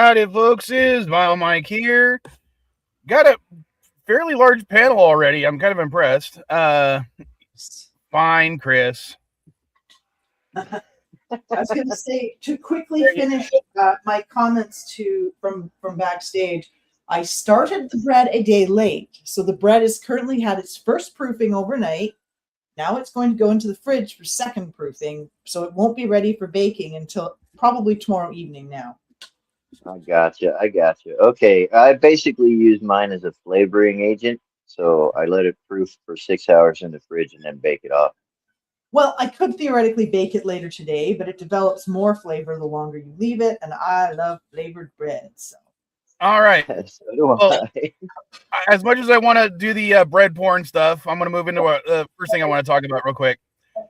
Howdy, folks. Is Mike here. Got a fairly large panel already. I'm kind of impressed. Fine, Chris. I was going to say, to quickly finish my comments from backstage, I started the bread a day late. So the bread has currently had its first proofing overnight. Now it's going to go into the fridge for second proofing. So it won't be ready for baking until probably tomorrow evening now. I gotcha. Okay, I basically use mine as a flavoring agent. So I let it proof for 6 hours in the fridge and then bake it off. Well, I could theoretically bake it later today, but it develops more flavor the longer you leave it, and I love flavored bread. So. All right. So do I. As much as I want to do the bread porn stuff, I'm going to move into the first thing I want to talk about real quick.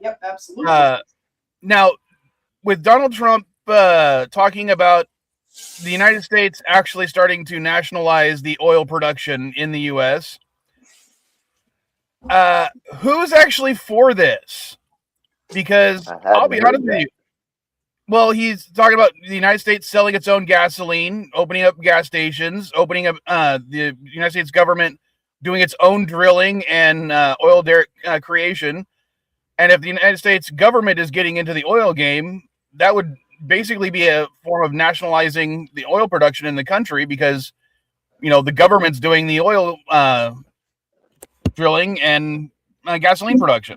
Yep, absolutely. Now, with Donald Trump talking about the United States actually starting to nationalize the oil production in the U.S., who's actually for this? Because I'll be honest with you. Well, he's talking about the United States selling its own gasoline, opening up gas stations, opening up the United States government doing its own drilling and oil derrick creation. And if the United States government is getting into the oil game, that would basically be a form of nationalizing the oil production in the country because, you know, the government's doing the oil drilling and gasoline production.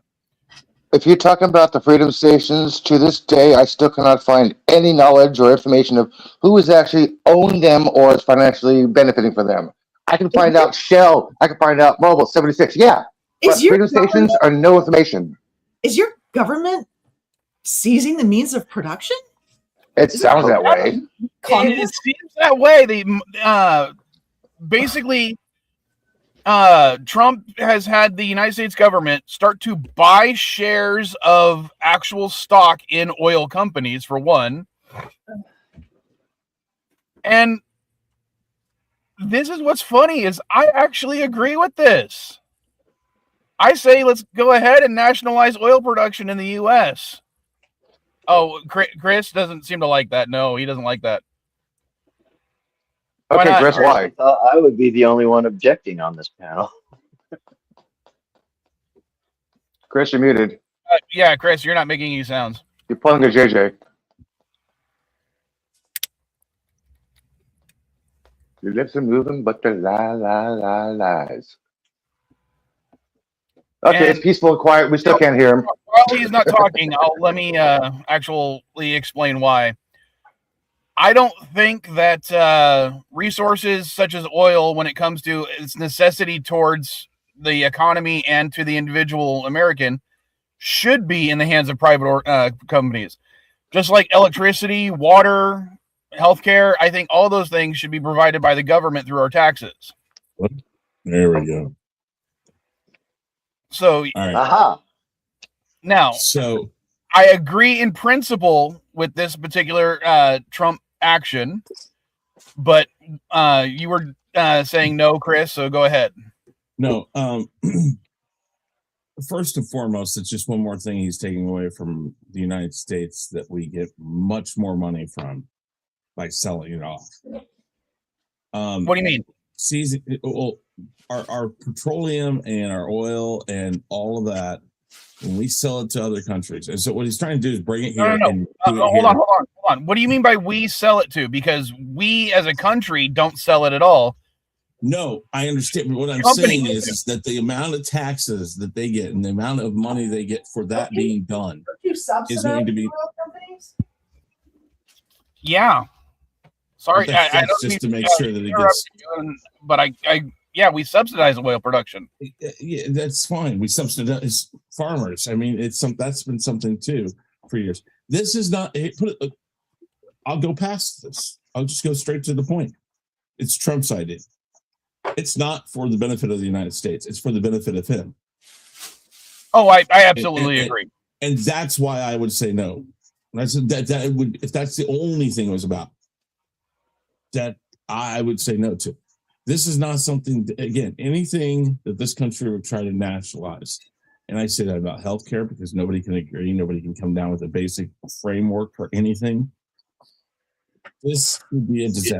If you're talking about the freedom stations, to this day, I still cannot find any knowledge or information of who is actually owning them or is financially benefiting from them. I can find out Shell. I can find out Mobil 76. Yeah. But freedom stations are no information. Is your government seizing the means of production? It sounds that way. It seems that way. They basically... Trump has had the United States government start to buy shares of actual stock in oil companies, for one. And this is what's funny is I actually agree with this. I say let's go ahead and nationalize oil production in the U.S. Oh, Chris doesn't seem to like that. No, he doesn't like that. Okay, Chris, why? I thought I would be the only one objecting on this panel. Chris, you're muted. Yeah, Chris, you're not making any sounds. You're pulling a JJ. Your lips are moving, but they're lies. Okay, it's peaceful and quiet. We still can't hear him. While he's not talking, let me actually explain why. I don't think that resources such as oil, when it comes to its necessity towards the economy and to the individual American, should be in the hands of private companies. Just like electricity, water, healthcare, I think all those things should be provided by the government through our taxes. There we go. So, now, I agree in principle with this particular Trump action, but you were saying no, Chris, so go ahead. No, first and foremost, it's just one more thing he's taking away from the United States that we get much more money from by selling it off. What do you mean? Seizing, well, our petroleum and our oil and all of that, when we sell it to other countries. And so what he's trying to do is bring it here. No. Hold on. What do you mean by we sell it to? Because we as a country don't sell it at all. No, I understand. But what I'm saying is that the amount of taxes that they get and the amount of money they get for that being done is going to be. Yeah. Sorry, that's just to make sure that it gets. But yeah, we subsidize oil production. Yeah, that's fine. We subsidize farmers. I mean, that's been something too for years. This is not. I'll go past this. I'll just go straight to the point. It's Trump's idea. It's not for the benefit of the United States. It's for the benefit of him. Oh, I absolutely agree. And that's why I would say no. That would, if that's the only thing it was about, that I would say no to. This is not something, again, anything that this country would try to nationalize. And I say that about healthcare because nobody can agree. Nobody can come down with a basic framework for anything. This would be a disaster.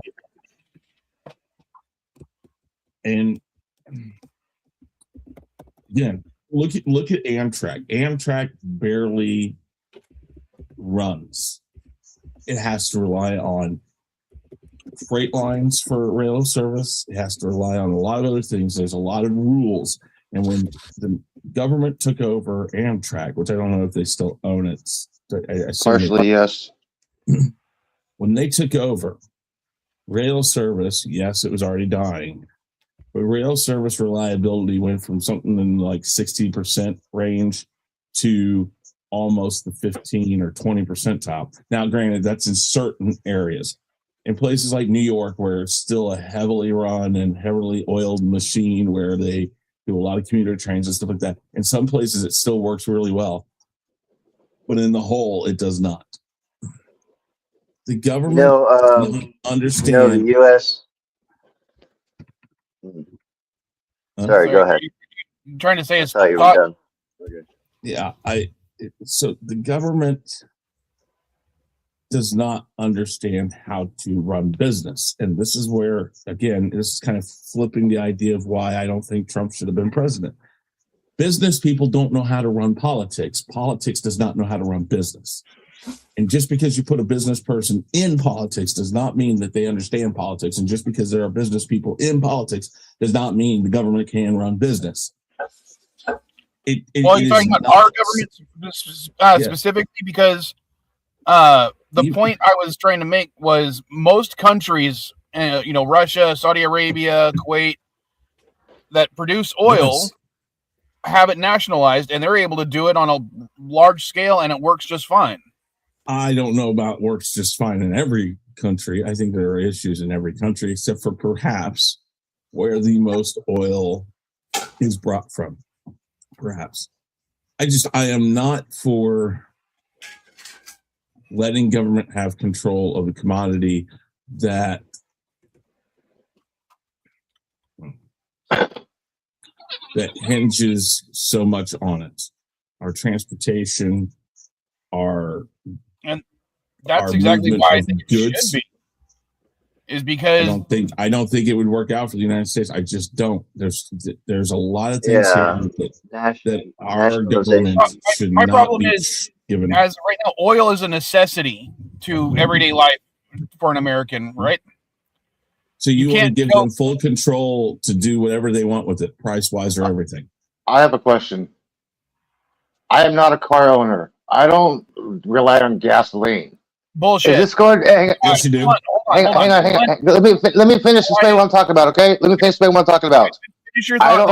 And again, look at Amtrak. Amtrak barely runs. It has to rely on freight lines for rail service. It has to rely on a lot of other things. There's a lot of rules. And when the government took over Amtrak, which I don't know if they still own it, Partially, yes. When they took over rail service, yes, it was already dying, but rail service reliability went from something in like 60% range to almost the 15 or 20% top. Now, granted, that's in certain areas. In places like New York, where it's still a heavily run and heavily oiled machine, where they do a lot of commuter trains and stuff like that. In some places, it still works really well, but in the whole, it does not. The government doesn't understand. The U.S. Sorry, go ahead. I'm trying to say I thought you were done. Okay. Yeah, so the government does not understand how to run business. And this is where, again, this is kind of flipping the idea of why I don't think Trump should have been president. Business people don't know how to run politics. Politics does not know how to run business. And just because you put a business person in politics does not mean that they understand politics. And just because there are business people in politics does not mean the government can run business. You're talking about our government specifically, because the point I was trying to make was most countries, Russia, Saudi Arabia, Kuwait, that produce oil have it nationalized, and they're able to do it on a large scale, and it works just fine. I don't know about works just fine in every country. I think there are issues in every country, except for perhaps where the most oil is brought from. Perhaps. I am not for letting government have control of a commodity that hinges so much on it. Our transportation, and that's exactly why I think it should be. Is because I don't think it would work out for the United States. I just don't. There's a lot of things here that our government should my not problem be is given. As right now, oil is a necessity to everyday life for an American, right? So you want to give them full control to do whatever they want with it, price wise or everything. I have a question. I am not a car owner. I don't rely on gasoline. Bullshit. Is this going? Yes, you do. Hang on. Let me finish explaining what I'm talking about. Okay, let me finish explaining what I'm talking about. I don't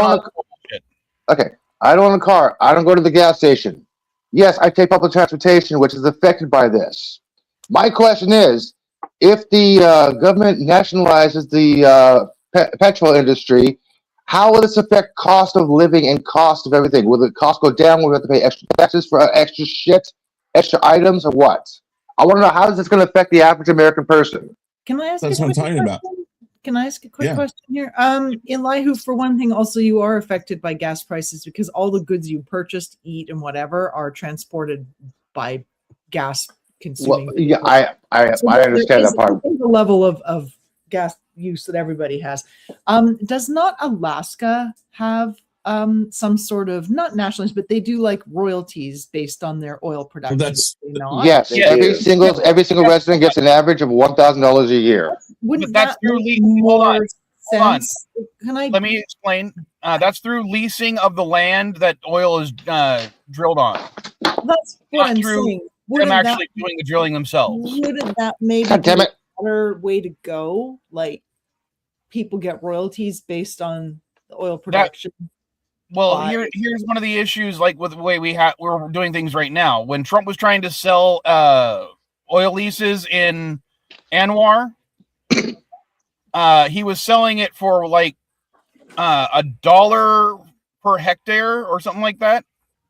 own a car. I don't go to the gas station. Yes, I take public transportation, which is affected by this. My question is, if the government nationalizes the petrol industry, how will this affect cost of living and cost of everything? Will the cost go down? Will we have to pay extra taxes for extra shit, extra items, or what? I want to know, how is this going to affect the average American person? Can I ask? That's what I'm talking about. Can I ask a quick question here? In Elihu, for one thing, also you are affected by gas prices because all the goods you purchased, eat, and whatever are transported by gas consuming. Well, yeah, I understand that part. The level of gas use that everybody has. Does not Alaska have some sort of, not nationalists, but they do like royalties based on their oil production? Well, yes, every single resident gets an average of $1,000 a year. Wouldn't that make more sense? Let me explain. That's through leasing of the land that oil is drilled on. That's what I'm saying. Them actually doing the drilling themselves. Wouldn't that maybe be a better way to go? Like, people get royalties based on the oil production. Here's one of the issues, like with the way we're doing things right now. When Trump was trying to sell oil leases in Anwar, he was selling it for like $1 per hectare or something like that.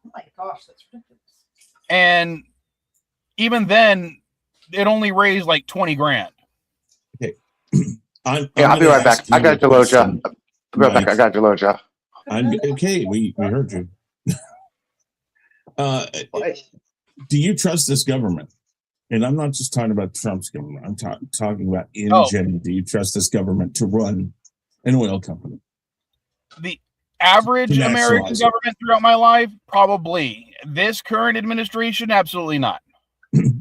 Oh my gosh, that's ridiculous. And even then, it only raised like $20,000. Okay. I'll be right back. I got Deloja. Okay, we heard you. Do you trust this government? And I'm not just talking about Trump's government. I'm talking about in Oh. general. Do you trust this government to run an oil company? The average To American nationalize it. government throughout my life, probably. This current administration, absolutely not.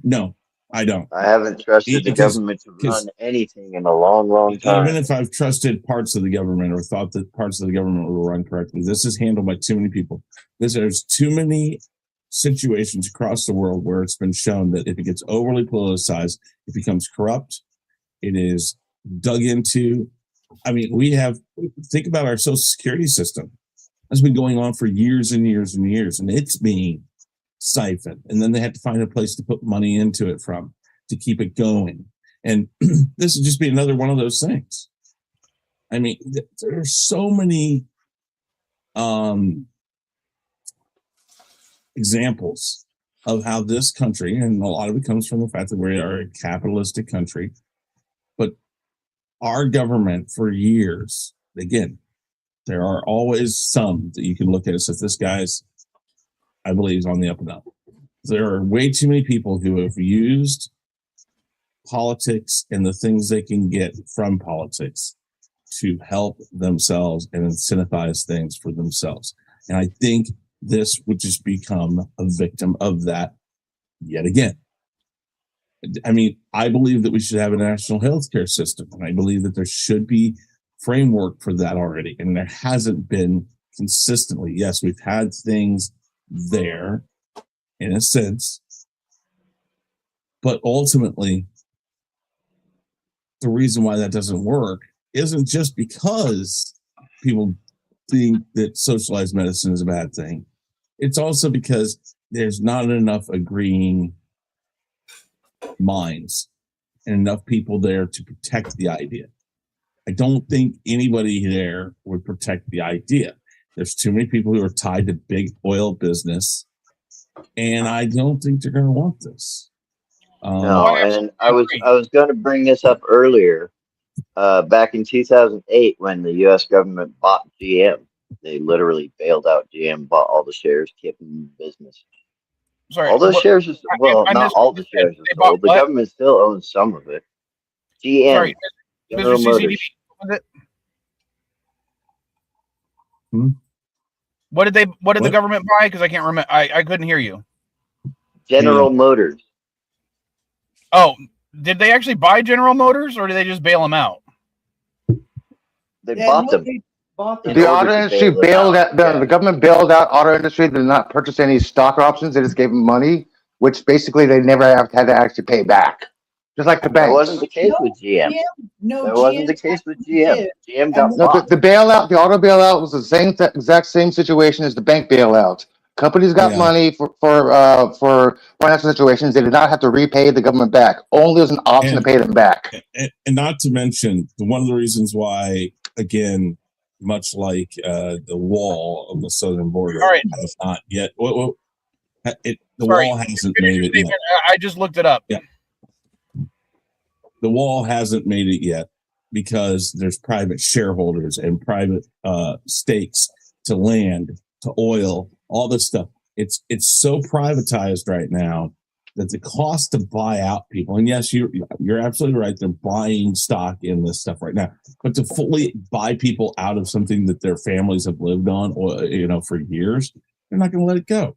No, I don't. I haven't trusted the Because- government to because- run anything in a long, long time. Even if I've trusted parts of the government or thought that parts of the government will run correctly, this is handled by too many people. There's too many situations across the world where it's been shown that if it gets overly politicized, it becomes corrupt. It is dug into. I mean, think about our social security system. That's been going on for years and years and years, and it's being siphoned. And then they had to find a place to put money into it from to keep it going. And this would just be another one of those things. I mean, there are so many examples of how this country, and a lot of it comes from the fact that we are a capitalistic country, but our government for years, again, there are always some that you can look at and say, this guy's, I believe, is on the up and up. There are way too many people who have used politics and the things they can get from politics to help themselves and incentivize things for themselves. And I think this would just become a victim of that yet again. I mean, I believe that we should have a national health care system, and I believe that there should be framework for that already, and there hasn't been consistently. Yes, we've had things there in a sense, but ultimately the reason why that doesn't work isn't just because people think that socialized medicine is a bad thing. It's also because there's not enough agreeing minds and enough people there to protect the idea. I don't think anybody there would protect the idea. There's too many people who are tied to big oil business, and I don't think they're going to want this. No, and I was going to bring this up earlier. Back in 2008, when the U.S. government bought GM, they literally bailed out GM, bought all the shares, kept them in business. Sorry, All those shares are not all the shares are sold. The government still owns some of it. GM, Sorry, General Mr. Motors. CCTV, what did the government buy? Because I can't remember. I couldn't hear you. General Motors. Oh, did they actually buy General Motors, or did they just bail them out? They bought them. The auto industry bailed out. The government bailed out auto industry. They did not purchase any stock options. They just gave them money, which basically they never had to actually pay back. Just like the banks. That wasn't the case with GM. That wasn't the case with GM. GM got bought. The bailout, the auto bailout, was the exact same situation as the bank bailout. Companies got money for financial situations. They did not have to repay the government back. Only as an option to pay them back. And not to mention, one of the reasons why, again, much like the wall of the southern border has not yet. Wall hasn't made it yet. I just looked it up. Yeah. The wall hasn't made it yet because there's private shareholders and private stakes to land, to oil, all this stuff. It's so privatized right now that the cost to buy out people, and yes, you're absolutely right, they're buying stock in this stuff right now, but to fully buy people out of something that their families have lived on, or for years, they're not going to let it go.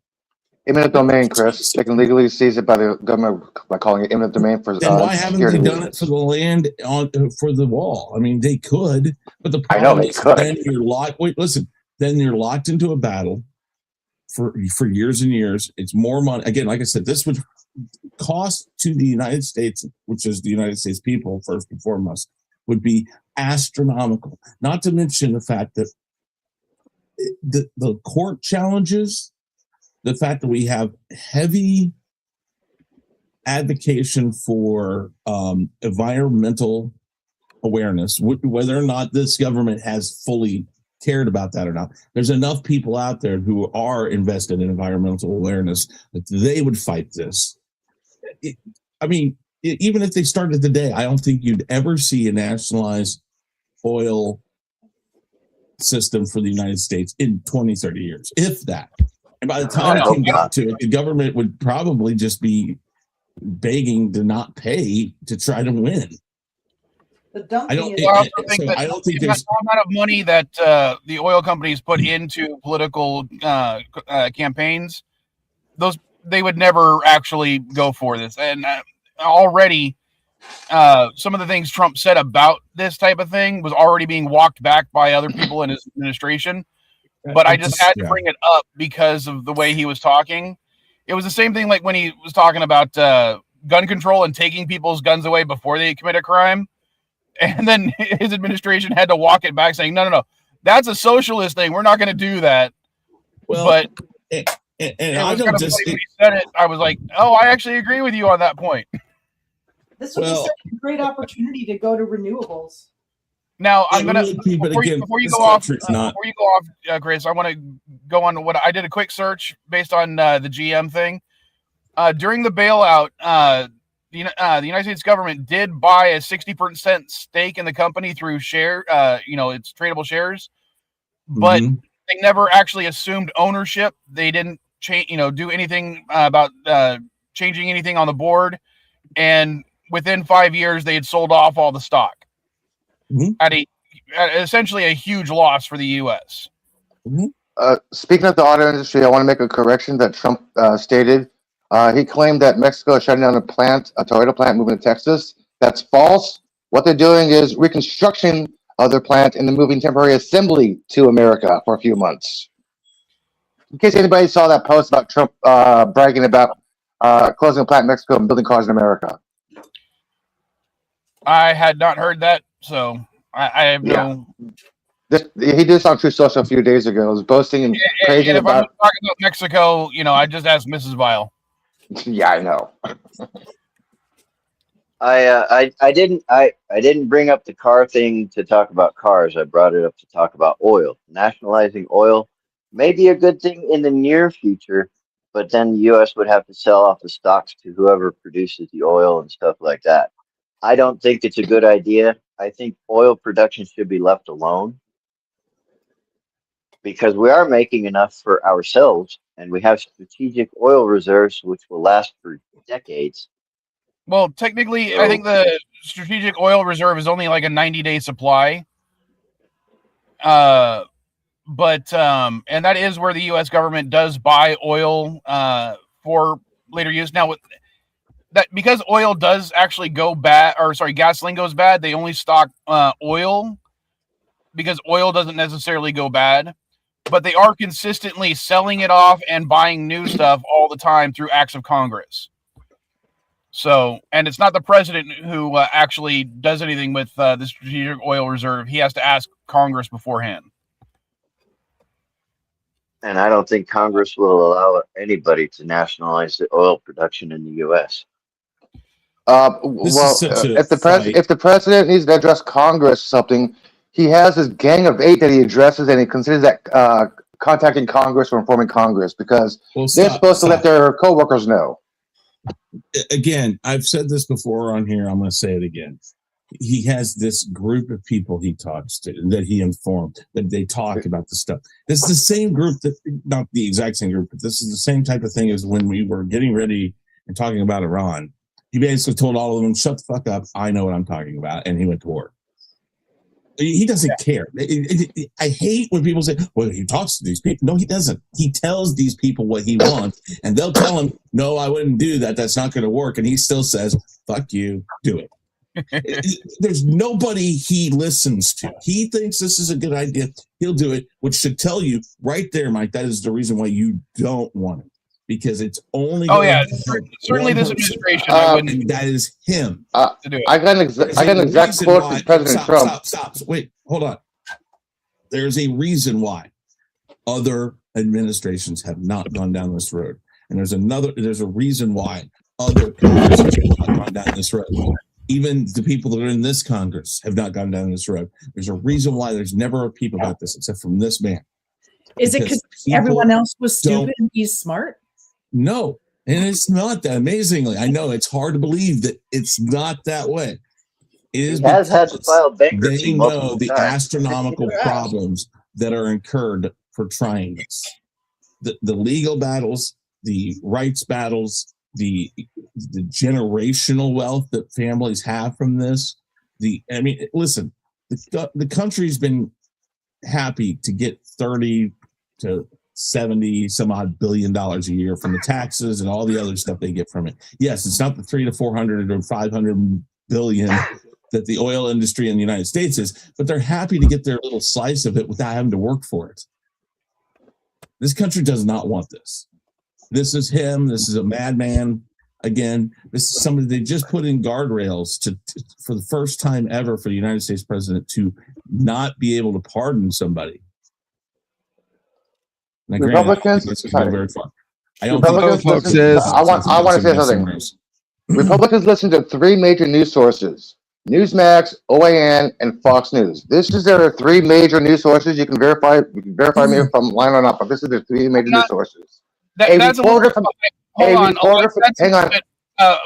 Eminent domain, Chris. They can legally seize it by the government by calling it eminent domain for. Then why haven't they done it for the land for the wall? I mean, they could, but the problem is then you're locked. Wait, listen. Then you're locked into a battle for years and years. It's more money. Again, like I said, this would cost to the United States, which is the United States people first and foremost, would be astronomical. Not to mention the fact that the court challenges. The fact that we have heavy advocation for environmental awareness, whether or not this government has fully cared about that or not, there's enough people out there who are invested in environmental awareness that they would fight this. Even if they started today, I don't think you'd ever see a nationalized oil system for the United States in 20, 30 years, if that. And by the time it came back to it, the government would probably just be begging to not pay to try to win. The dumb I thing don't. is, I don't think the there's. amount of money that the oil companies put into political campaigns, they would never actually go for this. And already, some of the things Trump said about this type of thing was already being walked back by other people in his administration. But I just had to bring it up because of the way he was talking. It was the same thing like when he was talking about gun control and taking people's guns away before they commit a crime. And then his administration had to walk it back saying, no, that's a socialist thing. We're not going to do that. Well, but and it I was don't kind of just. funny when he said it. I was like, oh, I actually agree with you on that point. this would be such a great opportunity to go to renewables. Now I'm gonna before you go off, Chris. I want to go on what I did a quick search based on the GM thing. During the bailout, the United States government did buy a 60% stake in the company through its tradable shares, but they never actually assumed ownership. They didn't do anything about changing anything on the board, and within 5 years they had sold off all the stock. At essentially a huge loss for the U.S. Speaking of the auto industry, I want to make a correction that Trump stated. He claimed that Mexico is shutting down a Toyota plant, moving to Texas. That's false. What they're doing is reconstruction of their plant and then moving temporary assembly to America for a few months. In case anybody saw that post about Trump bragging about closing a plant in Mexico and building cars in America. I had not heard that. So I have no. He did this on True Social a few days ago. He was boasting and praising if I'm talking about Mexico, I just asked Mrs. Vile. Yeah, I know. I didn't bring up the car thing to talk about cars. I brought it up to talk about oil. Nationalizing oil may be a good thing in the near future, but then the U.S. would have to sell off the stocks to whoever produces the oil and stuff like that. I don't think it's a good idea. I think oil production should be left alone because we are making enough for ourselves and we have strategic oil reserves which will last for decades. Well, technically, I think the strategic oil reserve is only like a 90-day supply. And that is where the U.S. government does buy oil for later use. Now, because oil does actually go bad, gasoline goes bad, they only stock oil because oil doesn't necessarily go bad, but they are consistently selling it off and buying new stuff all the time through acts of Congress. So, and it's not the president who actually does anything with the strategic oil reserve. He has to ask Congress beforehand. And I don't think Congress will allow anybody to nationalize the oil production in the U.S. If the president needs to address Congress something, he has his gang of 8 that he addresses, and he considers that contacting Congress or informing Congress because they're supposed to let their coworkers know. Again, I've said this before on here. I'm going to say it again. He has this group of people he talks to that he informed that they talk about the stuff. This is the same group that, not the exact same group, but this is the same type of thing as when we were getting ready and talking about Iran. He basically told all of them, shut the fuck up. I know what I'm talking about. And he went to war. He doesn't care. I hate when people say, well, he talks to these people. No, he doesn't. He tells these people what he wants, and they'll tell him, no, I wouldn't do that. That's not going to work. And he still says, fuck you, do it. There's nobody he listens to. He thinks this is a good idea. He'll do it, which should tell you right there, Mike, that is the reason why you don't want it. Because it's only. Oh yeah, certainly this administration. That is him. I got an exact quote from President Trump. Stop. Wait, hold on. There's a reason why other administrations have not gone down this road, and there's a reason why other Congresses have not gone down this road. Even the people that are in this Congress have not gone down this road. There's a reason why there's never a peep about this, except from this man. Is it because everyone else was stupid and he's smart? No, and it's not that. Amazingly, I know it's hard to believe that it's not that way. It is. He has had to file bankruptcy. They know the astronomical problems that are incurred for trying this. The legal battles, the rights battles, the generational wealth that families have from this. Listen, the country's been happy to get 30 to 70 some odd billion dollars a year from the taxes and all the other stuff they get from it. Yes, it's not the 300 to 400 or 500 billion that the oil industry in the United States is, but they're happy to get their little slice of it without having to work for it. This country does not want this. This is him. This is a madman. Again, this is somebody they just put in guardrails to for the first time ever for the United States president to not be able to pardon somebody. Now, Republicans, go very far. I don't Republicans think listen, I want to say something. Republicans listen to three major news sources: Newsmax, OAN, and Fox News. This is their three major news sources. You can verify me if I'm lying or not, but this is their three major news sources. That's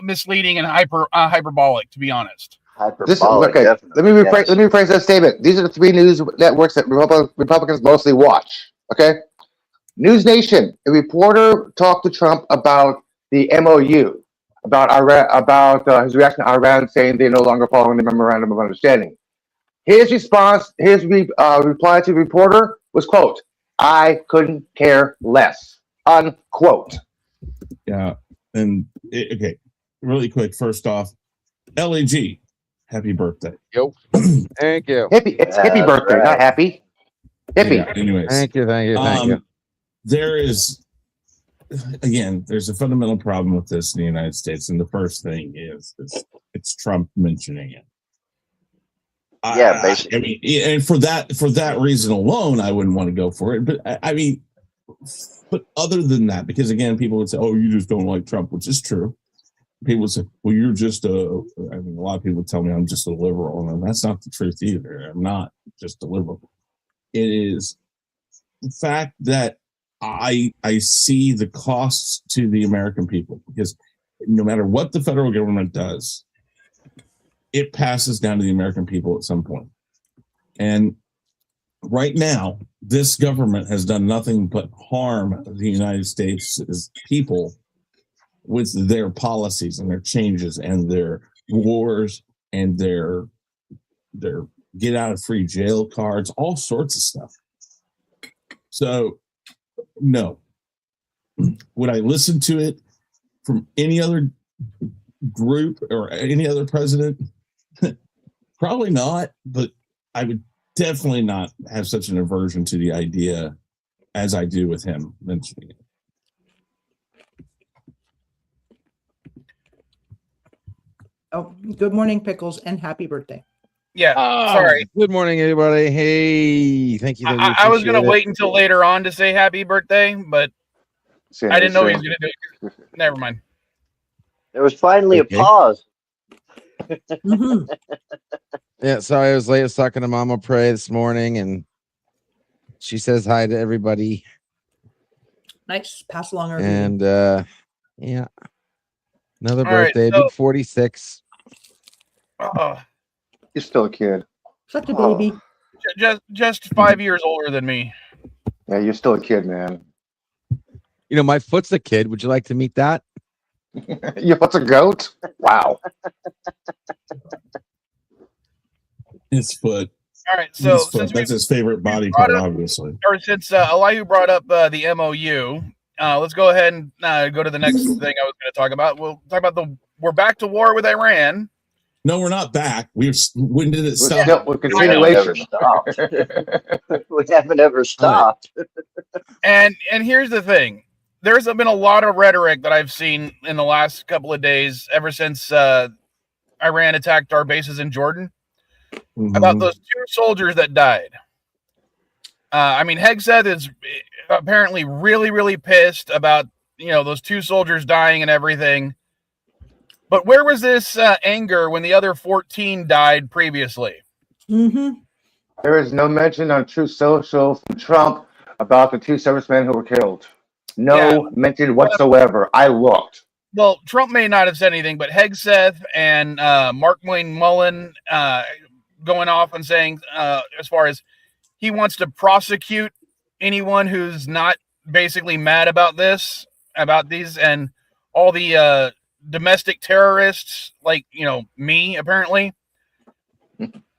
misleading and hyperbolic, to be honest. Hyperbolic, okay. definitely. Let me rephrase that statement. These are the three news networks that Republicans mostly watch. Okay. News Nation. A reporter talked to Trump about the MOU, about Iran, about his reaction to Iran, saying they're no longer following the memorandum of understanding. His response, reply to the reporter was, quote, "I couldn't care less," unquote. Yeah, and okay, really quick. First off, LAG, happy birthday. Yo, thank you. It's hippie birthday, right. Not happy. Hippie. Yeah, anyways, Thank you. There is, again, there's a fundamental problem with this in the United States, and the first thing is it's Trump mentioning it. Yeah, basically. And for that reason alone, I wouldn't want to go for it. But but other than that, because again, people would say, "Oh, you just don't like Trump," which is true. People would say, "Well, you're just a lot of people would tell me I'm just a liberal," and that's not the truth either. I'm not just a liberal. It is the fact that I see the costs to the American people, because no matter what the federal government does, it passes down to the American people at some point. And right now, this government has done nothing but harm the United States' people with their policies and their changes and their wars and their get out of free jail cards, all sorts of stuff. So, no. Would I listen to it from any other group or any other president? Probably not, but I would definitely not have such an aversion to the idea as I do with him mentioning it. Oh, good morning, Pickles, and happy birthday. Yeah, sorry. Good morning, everybody. Hey, thank you. I was going to wait until later on to say happy birthday, but I didn't know he was going to do it. Never mind. There was finally a pause. Mm-hmm. Yeah, sorry I was late. I was talking to Mama Pray this morning, and she says hi to everybody. Nice. Pass along our And yeah, another All right, birthday, so- big 46. You're still a kid. such a baby. Just 5 years older than me. Yeah, you're still a kid, man. You know, my foot's a kid. Would you like to meet that? Your foot's a goat? Wow. His foot. All right, so His foot. since That's his favorite body brought part, up- obviously. since Elihu brought up the MOU, let's go ahead and go to the next thing I was going to talk about. We'll talk about we're back to war with Iran. No, we're not back. When did it stop? We're continuation. We haven't ever stopped. And here's the thing. There's been a lot of rhetoric that I've seen in the last couple of days, ever since Iran attacked our bases in Jordan, about those 2 soldiers that died. Hegseth is apparently really, really pissed about, those 2 soldiers dying and everything. But where was this anger when the other 14 died previously? Mm-hmm. There is no mention on Truth Social from Trump about the 2 servicemen who were killed. No mention whatsoever. I looked. Well, Trump may not have said anything, but Hegseth and Mark Wayne Mullen going off and saying, as far as he wants to prosecute anyone who's not basically mad about these, and all the domestic terrorists, like me apparently,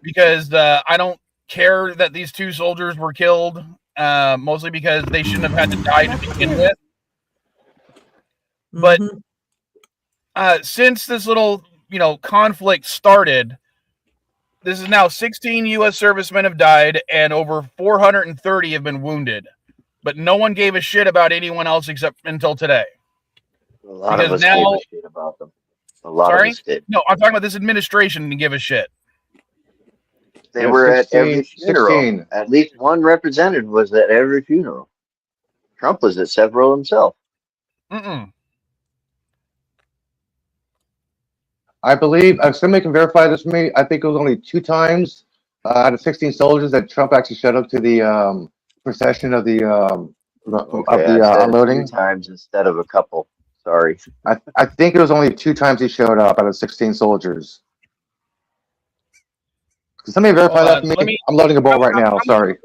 because I don't care that these 2 soldiers were killed, mostly because they shouldn't have had to die to begin with. But since this little conflict started, this is now 16 U.S. servicemen have died and over 430 have been wounded. But no one gave a shit about anyone else except until today. A lot of us gave a shit about them. A lot of us did. No, I'm talking about this administration didn't give a shit. They were at every funeral. 16. At least one representative was at every funeral. Trump was at several himself. I believe, somebody can verify this for me, I think it was only 2 times out of 16 soldiers that Trump actually showed up to the procession of the unloading. 2 times instead of a couple. Sorry. I think it was only 2 times he showed up out of 16 soldiers. Can somebody verify that for me? I'm loading a bowl right now. Sorry.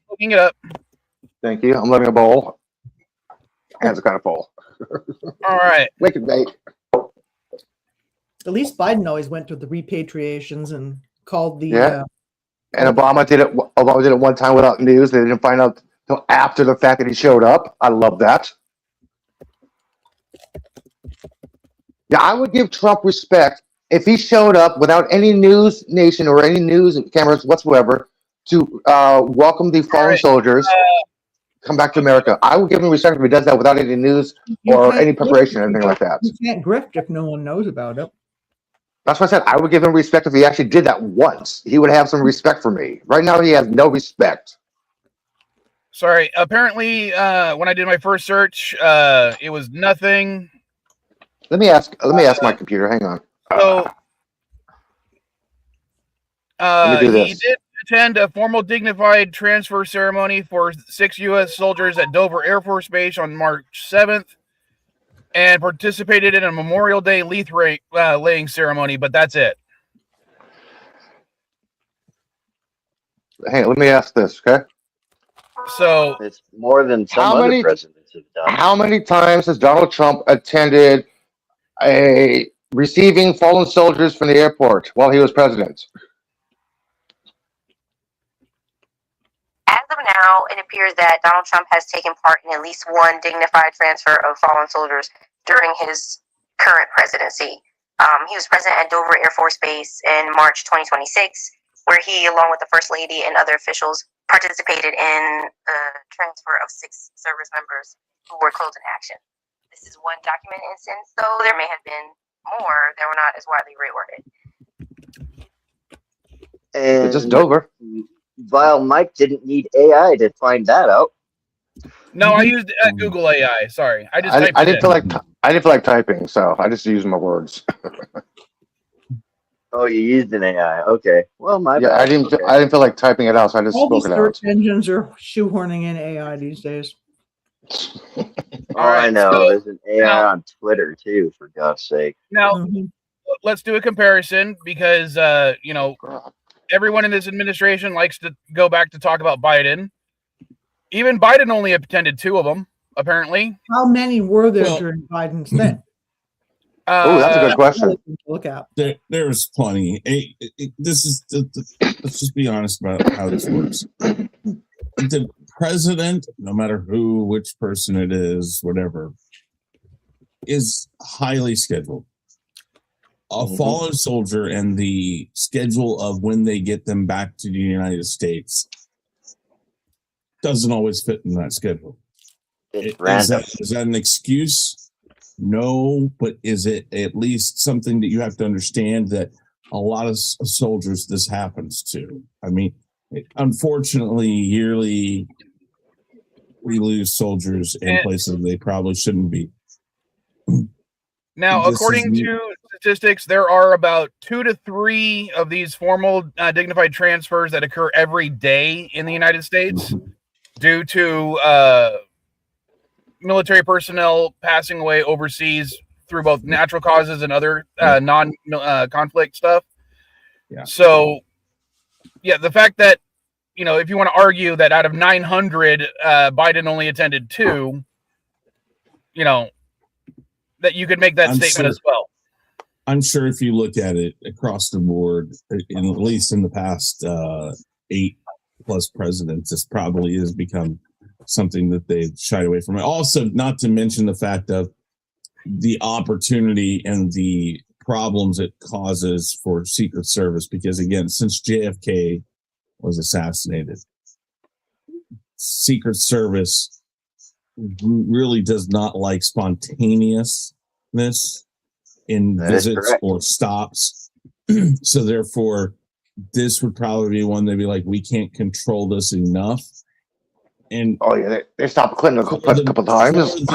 Looking it up. Thank you. I'm loading a bowl. Hands are kind of full. All right. Wake it, mate. At least Biden always went to the repatriations and called the. And Obama did it. Obama did it one time without news. They didn't find out until after the fact that he showed up. I love that. Yeah, I would give Trump respect if he showed up without any news nation or any news cameras whatsoever to welcome the fallen soldiers, come back to America. I would give him respect if he does that without any news or any preparation or anything like that. You can't grift if no one knows about it. That's what I said. I would give him respect if he actually did that once. He would have some respect for me. Right now, he has no respect. Sorry. Apparently, when I did my first search, it was nothing. Let me ask my computer. Hang on. So, let me do this. He did attend a formal dignified transfer ceremony for 6 U.S. soldiers at Dover Air Force Base on March 7th. And participated in a Memorial Day leaf laying ceremony, but that's it. Hey, let me ask this, okay? So it's more than some other presidents have done. How many times has Donald Trump attended a receiving fallen soldiers from the airport while he was president? As of now, it appears that Donald Trump has taken part in at least one dignified transfer of fallen soldiers during his current presidency. He was present at Dover Air Force Base in March 2026, where he, along with the First Lady and other officials, participated in the transfer of 6 service members who were killed in action. This is one documented instance, though there may have been more that were not as widely reported. And just Dover. While Mike didn't need AI to find that out. No, I used Google AI. Sorry, I didn't feel like typing, so I just used my words. Oh, you used an AI. Okay. Well, my bad. I didn't feel like typing it out, so I just spoke it out. All the search engines are shoehorning in AI these days. I know. So, there's an AI on Twitter too, for God's sake. Now, let's do a comparison because everyone in this administration likes to go back to talk about Biden. Even Biden only attended 2 of them, apparently. How many were there during Biden's thing? That's a good question. Look at. There's plenty. This is let's just be honest about how this works. The president, no matter which person it is, whatever, is highly scheduled. A fallen soldier and the schedule of when they get them back to the United States doesn't always fit in that schedule. Is that an excuse? No, but is it at least something that you have to understand that a lot of soldiers this happens to? I mean, unfortunately, yearly we lose soldiers in places they probably shouldn't be. Now, according to statistics, there are about 2 to 3 of these formal dignified transfers that occur every day in the United States due to military personnel passing away overseas through both natural causes and other non-conflict stuff. Yeah. So, the fact that, if you want to argue that out of 900, Biden only attended 2, that you could make that statement as well. I'm sure if you look at it across the board, at least in the past 8+ presidents, this probably has become something that they've shied away from. Also, not to mention the fact of the opportunity and the problems it causes for Secret Service, because again, since JFK was assassinated, Secret Service really does not like spontaneousness in visits or stops. So therefore, this would probably be one they'd be like, we can't control this enough. And they stopped Clinton a couple times.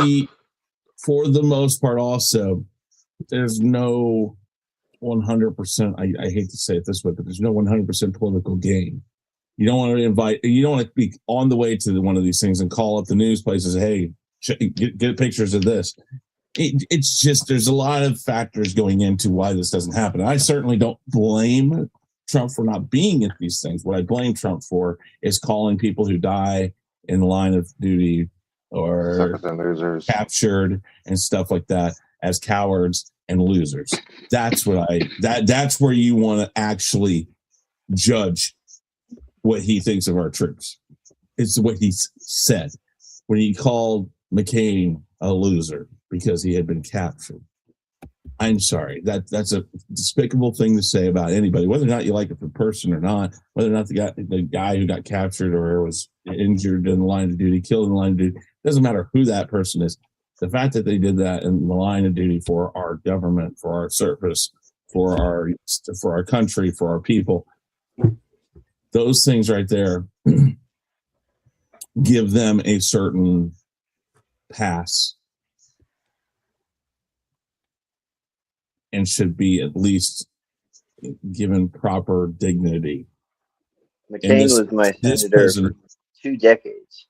For the most part, also, there's no 100%. I hate to say it this way, but there's no 100% political gain. You don't want to be on the way to one of these things and call up the news places, hey, get pictures of this. It's just, there's a lot of factors going into why this doesn't happen. And I certainly don't blame Trump for not being at these things. What I blame Trump for is calling people who die in the line of duty or captured and stuff like that as cowards and losers. That's that's where you want to actually judge what he thinks of our troops. It's what he said when he called McCain a loser because he had been captured. I'm sorry. That's a despicable thing to say about anybody, whether or not you like the person or not, whether or not the guy who got captured or was injured in the line of duty, killed in the line of duty. Doesn't matter who that person is. The fact that they did that in the line of duty for our government, for our service, for our country, for our people, those things right there give them a certain pass and should be at least given proper dignity. McCain was my senator for 2 decades.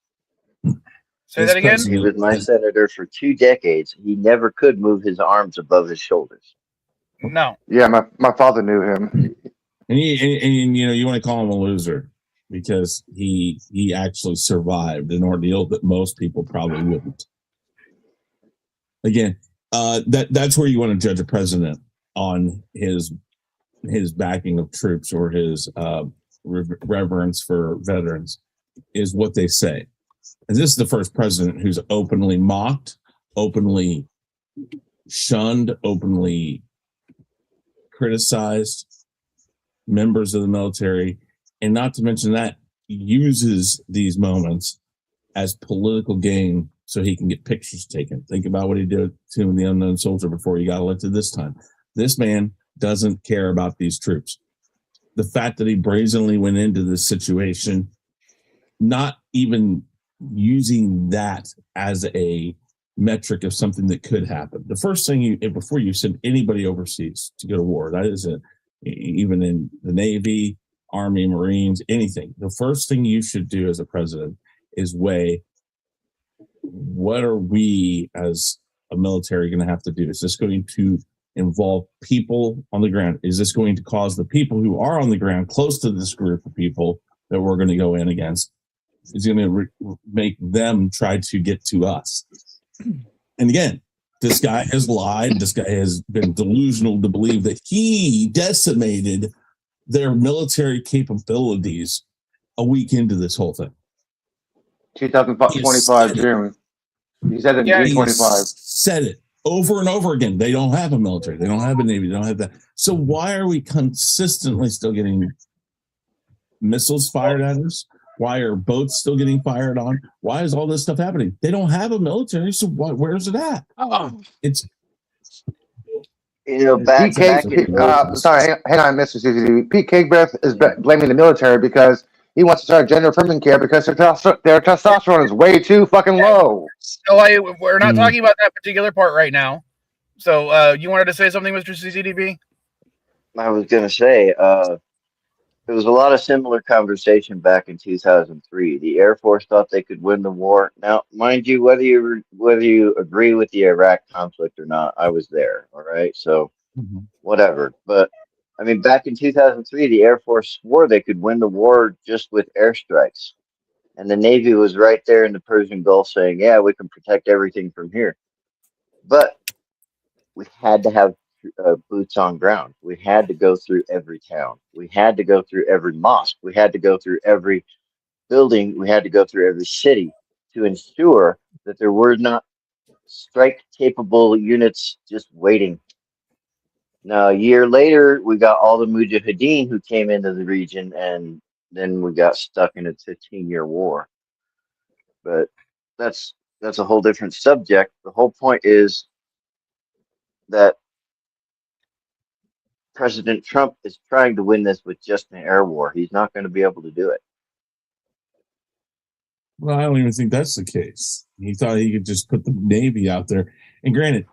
Say that again? He was my senator for 2 decades. He never could move his arms above his shoulders. No. Yeah, my father knew him. And you want to call him a loser because he actually survived an ordeal that most people probably wouldn't. Again, that's where you want to judge a president on his backing of troops or his reverence for veterans is what they say. And this is the first president who's openly mocked, openly shunned, openly criticized members of the military, and not to mention that uses these moments as political gain so he can get pictures taken. Think about what he did to him in The Unknown Soldier before he got elected this time. This man doesn't care about these troops. The fact that he brazenly went into this situation, not even using that as a metric of something that could happen. The first thing before you send anybody overseas to go to war, that is even in the Navy, Army, Marines, anything. The first thing you should do as a president is weigh, what are we as a military going to have to do? Is this going to involve people on the ground? Is this going to cause the people who are on the ground close to this group of people that we're going to go in against, is going to make them try to get to us? And again, this guy has lied. This guy has been delusional to believe that he decimated their military capabilities a week into this whole thing. 2025 June. He said it in June 25. Said it over and over again. They don't have a military. They don't have a Navy. They don't have that. So why are we consistently still getting missiles fired at us? Why are boats still getting fired on? Why is all this stuff happening? They don't have a military, so where's it at? It's back sorry, hang on, Mr. CCTV. Pete Kagbreath is blaming the military because he wants to start gender affirming care because their testosterone is way too fucking low. So we're not talking about that particular part right now. So you wanted to say something, Mr. CCTV? I was going to say, there was a lot of similar conversation back in 2003. The Air Force thought they could win the war. Now, mind you, whether you agree with the Iraq conflict or not, I was there. All right, so whatever. But I mean, back in 2003, the Air Force swore they could win the war just with airstrikes, and the Navy was right there in the Persian Gulf saying, "Yeah, we can protect everything from here." But we had to have boots on ground. We had to go through every town. We had to go through every mosque. We had to go through every building. We had to go through every city to ensure that there were not strike capable units just waiting. Now, a year later, we got all the Mujahideen who came into the region, and then we got stuck in a 15-year war. But that's a whole different subject. The whole point is that President Trump is trying to win this with just an air war. He's not going to be able to do it. Well, I don't even think that's the case. He thought he could just put the Navy out there. And granted,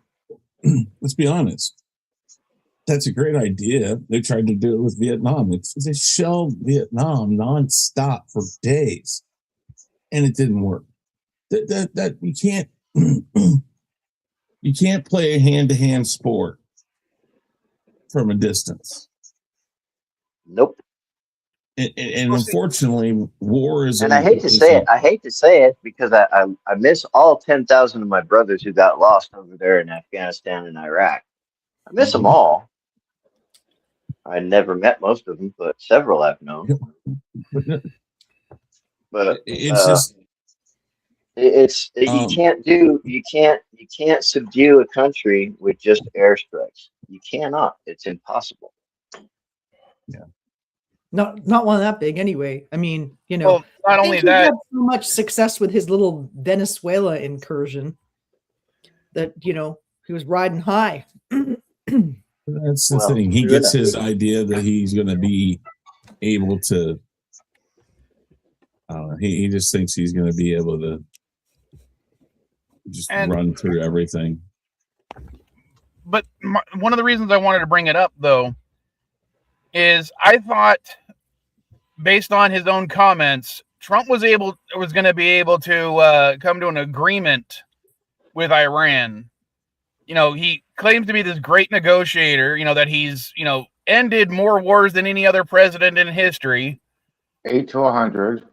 let's be honest, that's a great idea. They tried to do it with Vietnam. They shelled Vietnam nonstop for days, and it didn't work. That you can't you can't play a hand-to-hand sport from a distance. Nope. And unfortunately, war is. And I hate to say it. I hate to say it because I miss all 10,000 of my brothers who got lost over there in Afghanistan and Iraq. I miss them all. I never met most of them, but several I've known. But it's just you can't subdue a country with just airstrikes. You cannot. It's impossible. Yeah. Not one that big anyway. I mean, well, not only he that, had so much success with his little Venezuela incursion that he was riding high. That's the thing. He gets his idea that he's going to be able to. I don't know. He just thinks he's going to be able to just run through everything. But one of the reasons I wanted to bring it up, though, is I thought, based on his own comments, Trump was going to be able to come to an agreement with Iran. He claims to be this great negotiator, that he's, ended more wars than any other president in history. 8 to 100.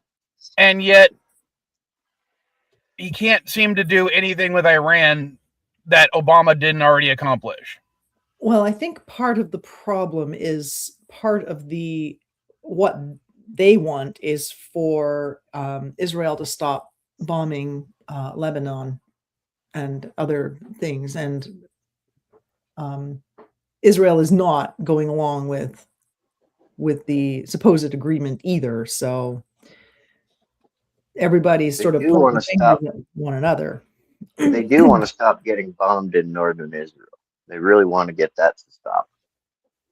And yet he can't seem to do anything with Iran that Obama didn't already accomplish. Well, I think part of the problem is what they want is for Israel to stop bombing Lebanon and other things. And Israel is not going along with the supposed agreement either. So everybody's sort of pointing fingers at one another. They do want to stop getting bombed in northern Israel. They really want to get that to stop.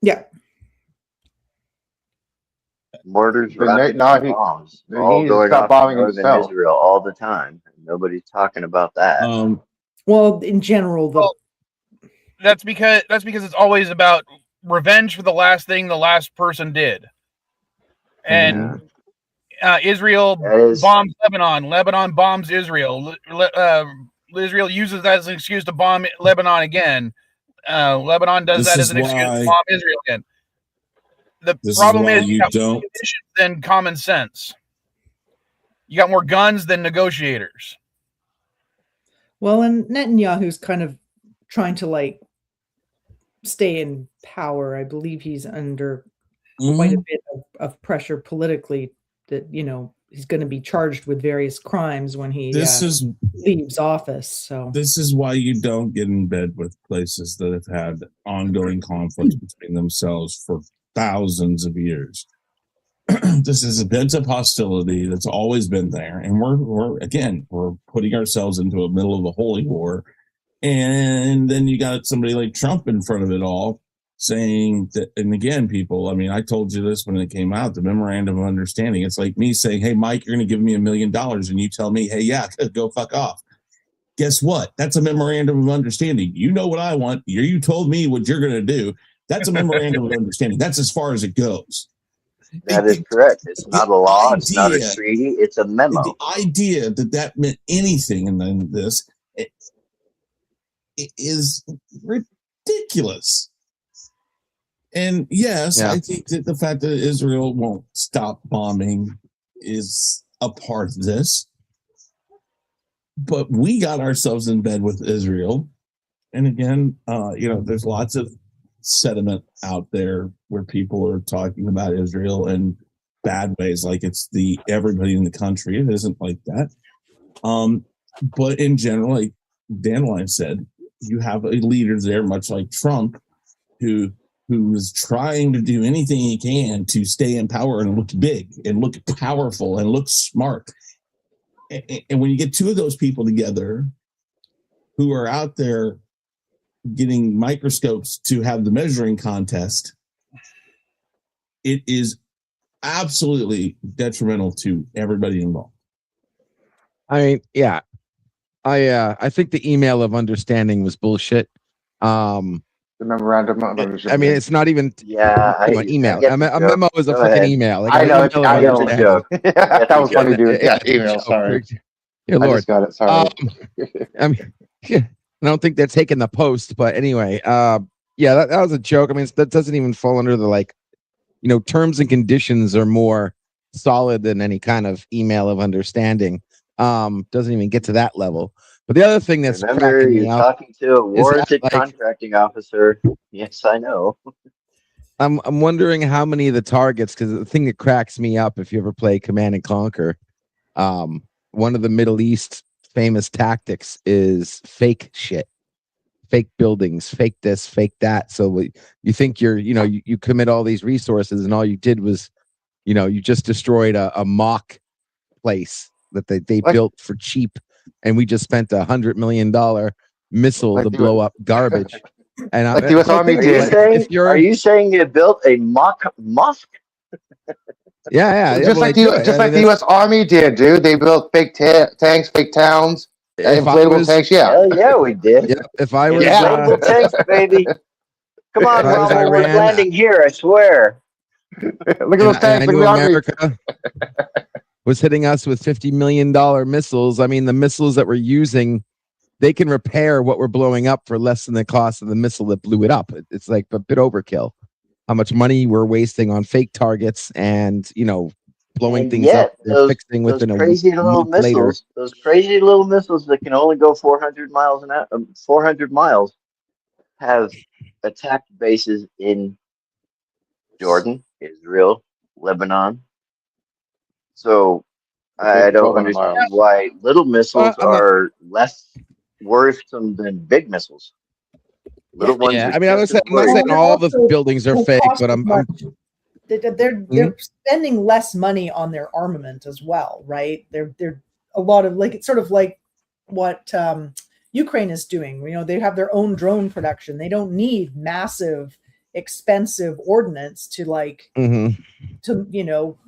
Yeah. Mortars, rockets, bombs, all going off in northern Israel all the time. Nobody's talking about that. Well, in general, that's because it's always about revenge for the last thing the last person did. And Israel bombs Lebanon. Lebanon bombs Israel. Israel uses that as an excuse to bomb Lebanon again. Lebanon does that as an excuse to bomb Israel again. The problem is you have more than common sense. You got more guns than negotiators. Well, and Netanyahu's kind of trying to stay in power. I believe he's under quite a bit of pressure politically that, he's going to be charged with various crimes when he leaves office. So this is why you don't get in bed with places that have had ongoing conflicts between themselves for thousands of years. This is a bent of hostility that's always been there, and we're putting ourselves into the middle of a holy war. And then you got somebody like Trump in front of it all saying that, and again, people, I mean, I told you this when it came out, the memorandum of understanding. It's like me saying, hey, Mike, you're going to give me $1 million. And you tell me, hey, yeah, go fuck off. Guess what? That's a memorandum of understanding. You know what I want. You told me what you're going to do. That's a memorandum of understanding. That's as far as it goes. That is correct. It's not a law. It's not a treaty. It's a memo. The idea that meant anything in this it is ridiculous. And yes, I think that the fact that Israel won't stop bombing is a part of this. But we got ourselves in bed with Israel And again, there's lots of sentiment out there where people are talking about Israel in bad ways, like it's everybody in the country. It isn't like that. But in general, like Dandelion said, you have a leader there, much like Trump, who is trying to do anything he can to stay in power and look big and look powerful and look smart. And when you get two of those people together who are out there getting microscopes to have the measuring contest, it is absolutely detrimental to everybody involved. I mean, yeah, I think the email of understanding was bullshit. The memorandum of I understanding. mean, it's not even Yeah, email. I A get the memo joke. is a Go fucking ahead. email. Like, I an know, email I of know the understanding. joke. That was funny, dude. Yeah, Yeah, email. Sorry, Dear I Lord. just got it. Sorry. I mean, I don't think they're taking the post, but anyway, yeah, that was a joke. I mean, that doesn't even fall under the terms and conditions are more solid than any kind of email of understanding. Doesn't even get to that level. But the other thing that's Remember, cracking me you're up, talking to a warranted like- contracting officer. Yes, I know. I'm wondering how many of the targets, because the thing that cracks me up, if you ever play Command and Conquer, one of the Middle East famous tactics is fake shit, fake buildings, fake this, fake that. So you think you commit all these resources, and all you did was, you just destroyed a mock place that they built for cheap, and we just spent $100 million missile Like to the- blow up garbage. And Like the US Army did. Are you saying you built a mock mosque? Yeah, just like the U.S. Army did, dude. They built fake tanks, fake towns, inflatable tanks. Yeah, Hell yeah, we did. Yeah, if I was Inflatable tanks, baby. Come on, If I was Rommel, we're Iran, landing here. I swear. look at those tanks. I Look knew at the Army. America was hitting us with $50 million missiles. I mean, the missiles that we're using, they can repair what we're blowing up for less than the cost of the missile that blew it up. It's like a bit overkill. How much money we're wasting on fake targets and blowing And things yet, up and those fixing within crazy a little month later. missiles, those crazy little missiles that can only go 400 miles an hour, 400 miles, have attacked bases in Jordan, Israel, Lebanon. So I don't understand why little missiles are less worrisome than big missiles. Little ones. Yeah, are I mean, I'm not just as saying worrisome. all the buildings are fake, but I'm they're spending less money on their armament as well, right? They're a lot of it's sort of like what Ukraine is doing. They have their own drone production. They don't need massive, expensive ordnance to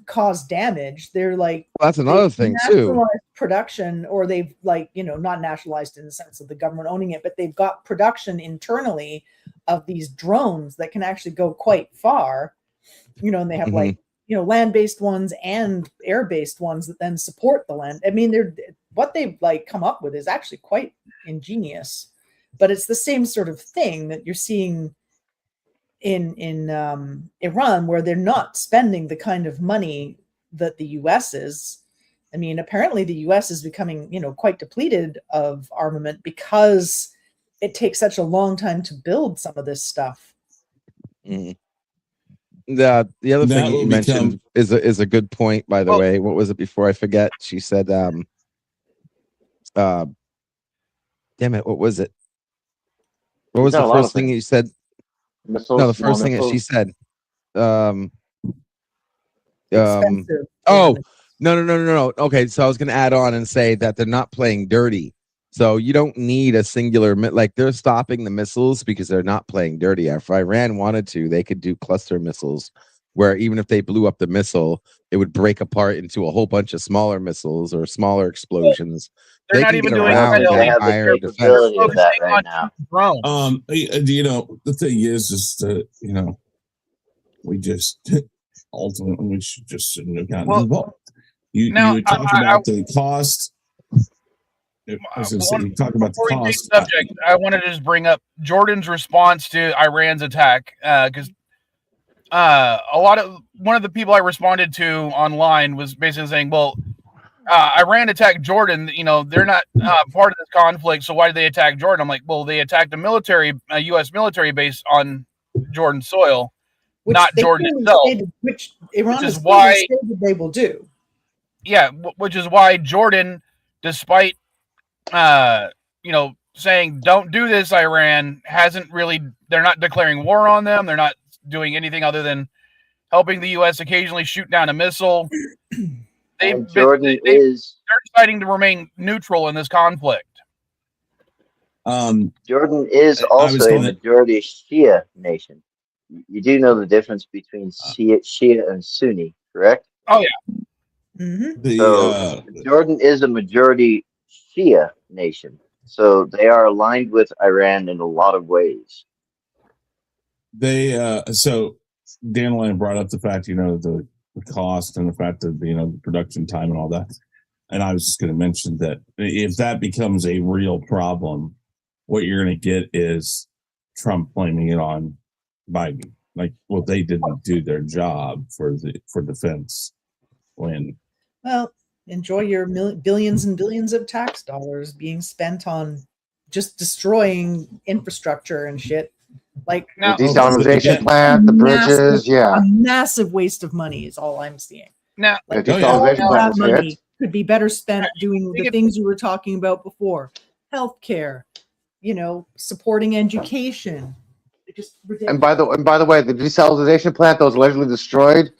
cause damage. They're that's another thing too. Production, or they've not nationalized in the sense of the government owning it, but they've got production internally of these drones that can actually go quite far. And they have land-based ones and air-based ones that then support the land. I mean, what they've come up with is actually quite ingenious, but it's the same sort of thing that you're seeing in Iran, where they're not spending the kind of money that the U.S. is. I mean, apparently the U.S. is becoming, quite depleted of armament because it takes such a long time to build some of this stuff. Mm. The other thing you mentioned is a good point, by the way. What was it before I forget? She said, damn it, what was it? What was the first thing you said? Missiles, no, the first thing that she said. Expensive. Oh, no. Okay, so I was going to add on and say that they're not playing dirty. So you don't need a singular, they're stopping the missiles because they're not playing dirty. If Iran wanted to, they could do cluster missiles where even if they blew up the missile, it would break apart into a whole bunch of smaller missiles or smaller explosions. They're not even doing that. They have the capability of that right now. The thing is we just ultimately we shouldn't have gotten involved. You talk about the cost. You talk about the cost. Subject, I wanted to just bring up Jordan's response to Iran's attack because one of the people I responded to online was basically saying, well, Iran attacked Jordan. You know, they're not part of this conflict, so why did they attack Jordan? I'm like, well, they attacked a U.S. military base on Jordan soil, not Jordan itself. Which Iran is why stated they will do. Yeah, which is why Jordan, despite saying don't do this, Iran they're not declaring war on them. They're not doing anything other than helping the U.S. occasionally shoot down a missile. They're deciding to remain neutral in this conflict. Jordan is also a majority Shia nation. You do know the difference between Shia and Sunni, correct? Oh yeah. Mm-hmm. Jordan is a majority Shia nation, so they are aligned with Iran in a lot of ways. So Dandelion brought up the fact, the cost and the fact that the production time and all that, and I was just going to mention that if that becomes a real problem, what you're going to get is Trump blaming it on Biden, like, well, they didn't do their job for defense. Well, enjoy your billions and billions of tax dollars being spent on just destroying infrastructure and shit. Like the desalinization plant, the bridges, a massive waste of money is all I'm seeing. Now, all that money could be better spent doing the things you were talking about before: healthcare, supporting education. Just ridiculous. And by the way, the desalinization plant that was allegedly destroyed,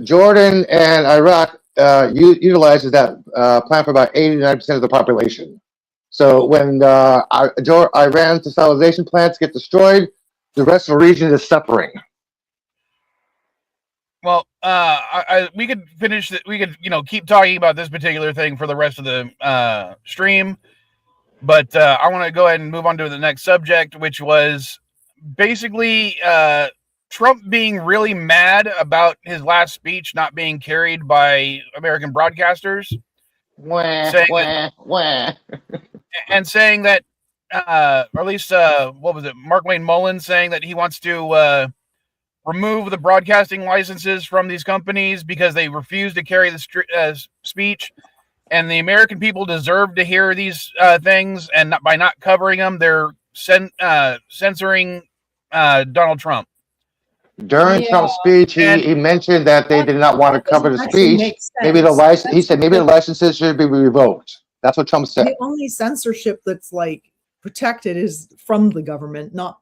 Jordan and Iraq utilizes that plant for about 89% of the population. So when Iran's desalinization plants get destroyed, the rest of the region is suffering. Well, we could finish it. We could, keep talking about this particular thing for the rest of the stream, but I want to go ahead and move on to the next subject, which was basically Trump being really mad about his last speech not being carried by American broadcasters. And saying that, or at least, what was it? Mark Wayne Mullins saying that he wants to remove the broadcasting licenses from these companies because they refuse to carry the speech, and the American people deserve to hear these things, and by not covering them, they're censoring Donald Trump. During Trump's speech, he mentioned that they did not want to cover the speech. Maybe he said maybe the licenses should be revoked. That's what Trump said. The only censorship that's protected is from the government, not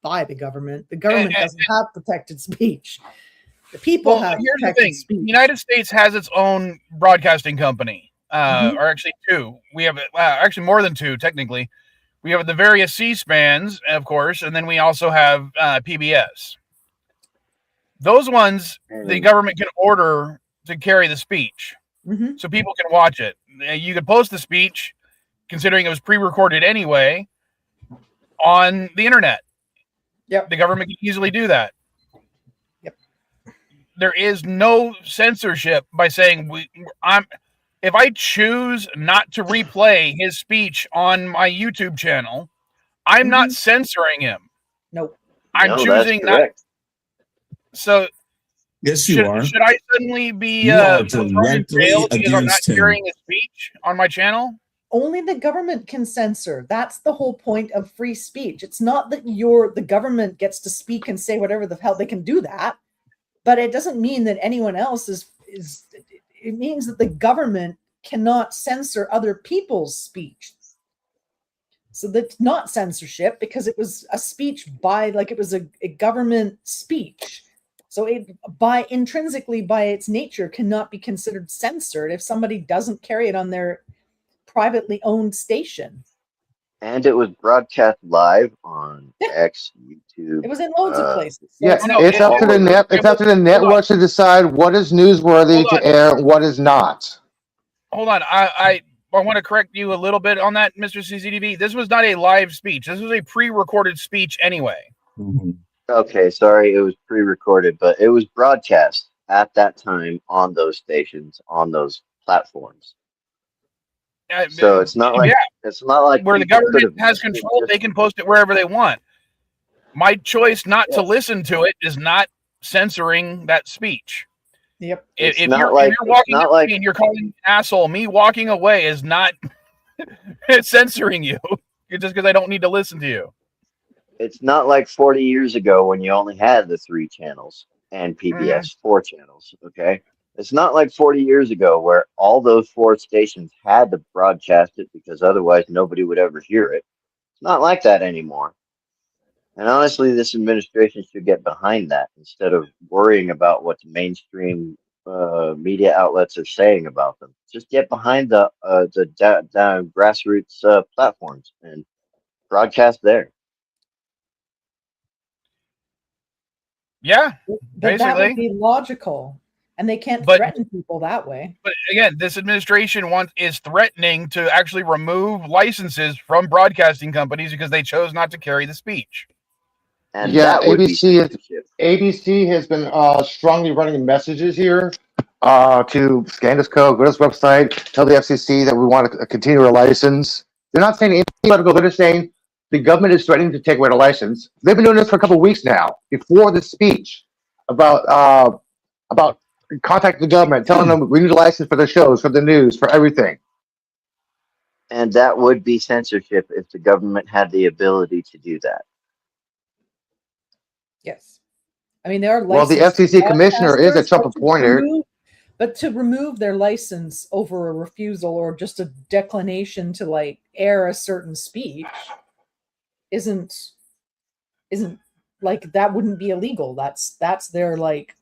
by the government. The government doesn't have protected speech. The people have protected speech. The United States has its own broadcasting company, or actually two. We have actually more than two, technically. We have the various C-SPANs, of course, and then we also have PBS. Those ones, the government can order to carry the speech, so people can watch it. You could post the speech, considering it was pre-recorded anyway, on the internet. Yep. The government can easily do that. Yep. There is no censorship by saying if I choose not to replay his speech on my YouTube channel, I'm not censoring him. Nope. I'm choosing not. So yes, you are. Should I suddenly be jailed because I'm not hearing his speech on my channel? Only the government can censor. That's the whole point of free speech. It's not that the government gets to speak and say whatever the hell. They can do that, but it doesn't mean that anyone else is. It means that the government cannot censor other people's speech. So that's not censorship because it was a speech it was a government speech. So it intrinsically by its nature cannot be considered censored if somebody doesn't carry it on their privately owned station. And it was broadcast live on X, YouTube. It was in loads of places. Yeah, it's up to the net. It's up to the networks to decide what is newsworthy to air, and what is not. Hold on, I want to correct you a little bit on that, Mr. CCTV. This was not a live speech. This was a pre-recorded speech anyway. Mm-hmm. Okay, sorry, it was pre-recorded, but it was broadcast at that time on those stations, on those platforms. So it's not like where the government has control, they can post it wherever they want. My choice not to listen to it is not censoring that speech. Yep. If It's not you're like- walking it's not up like- to me and you're calling me an asshole, me walking away is not censoring you just because I don't need to listen to you. It's not like 40 years ago when you only had the 3 channels and PBS 4 channels. Okay. It's not like 40 years ago where all those 4 stations had to broadcast it because otherwise nobody would ever hear it. It's not like that anymore. And honestly, this administration should get behind that instead of worrying about what the mainstream media outlets are saying about them. Just get behind the grassroots platforms and broadcast there. Yeah, But that basically. would be logical. And they can't But- threaten people that way. But again, this administration is threatening to actually remove licenses from broadcasting companies because they chose not to carry the speech. And Yeah, that would be ABC is- censorship. ABC has been strongly running messages here to scan this code, go to this website, tell the FCC that we want to continue our license. They're not saying anything political. They're just saying the government is threatening to take away the license. They've been doing this for a couple of weeks now, before the speech, about contacting the government, telling them we need a license for the shows, for the news, for everything. And that would be censorship if the government had the ability to do that. Yes. I mean, there are Well, the licensed FCC commissioner is a broadcasters, Trump but to appointed. But to remove their license over a refusal or just a declination to like air a certain speech isn't like that wouldn't be illegal. That's their like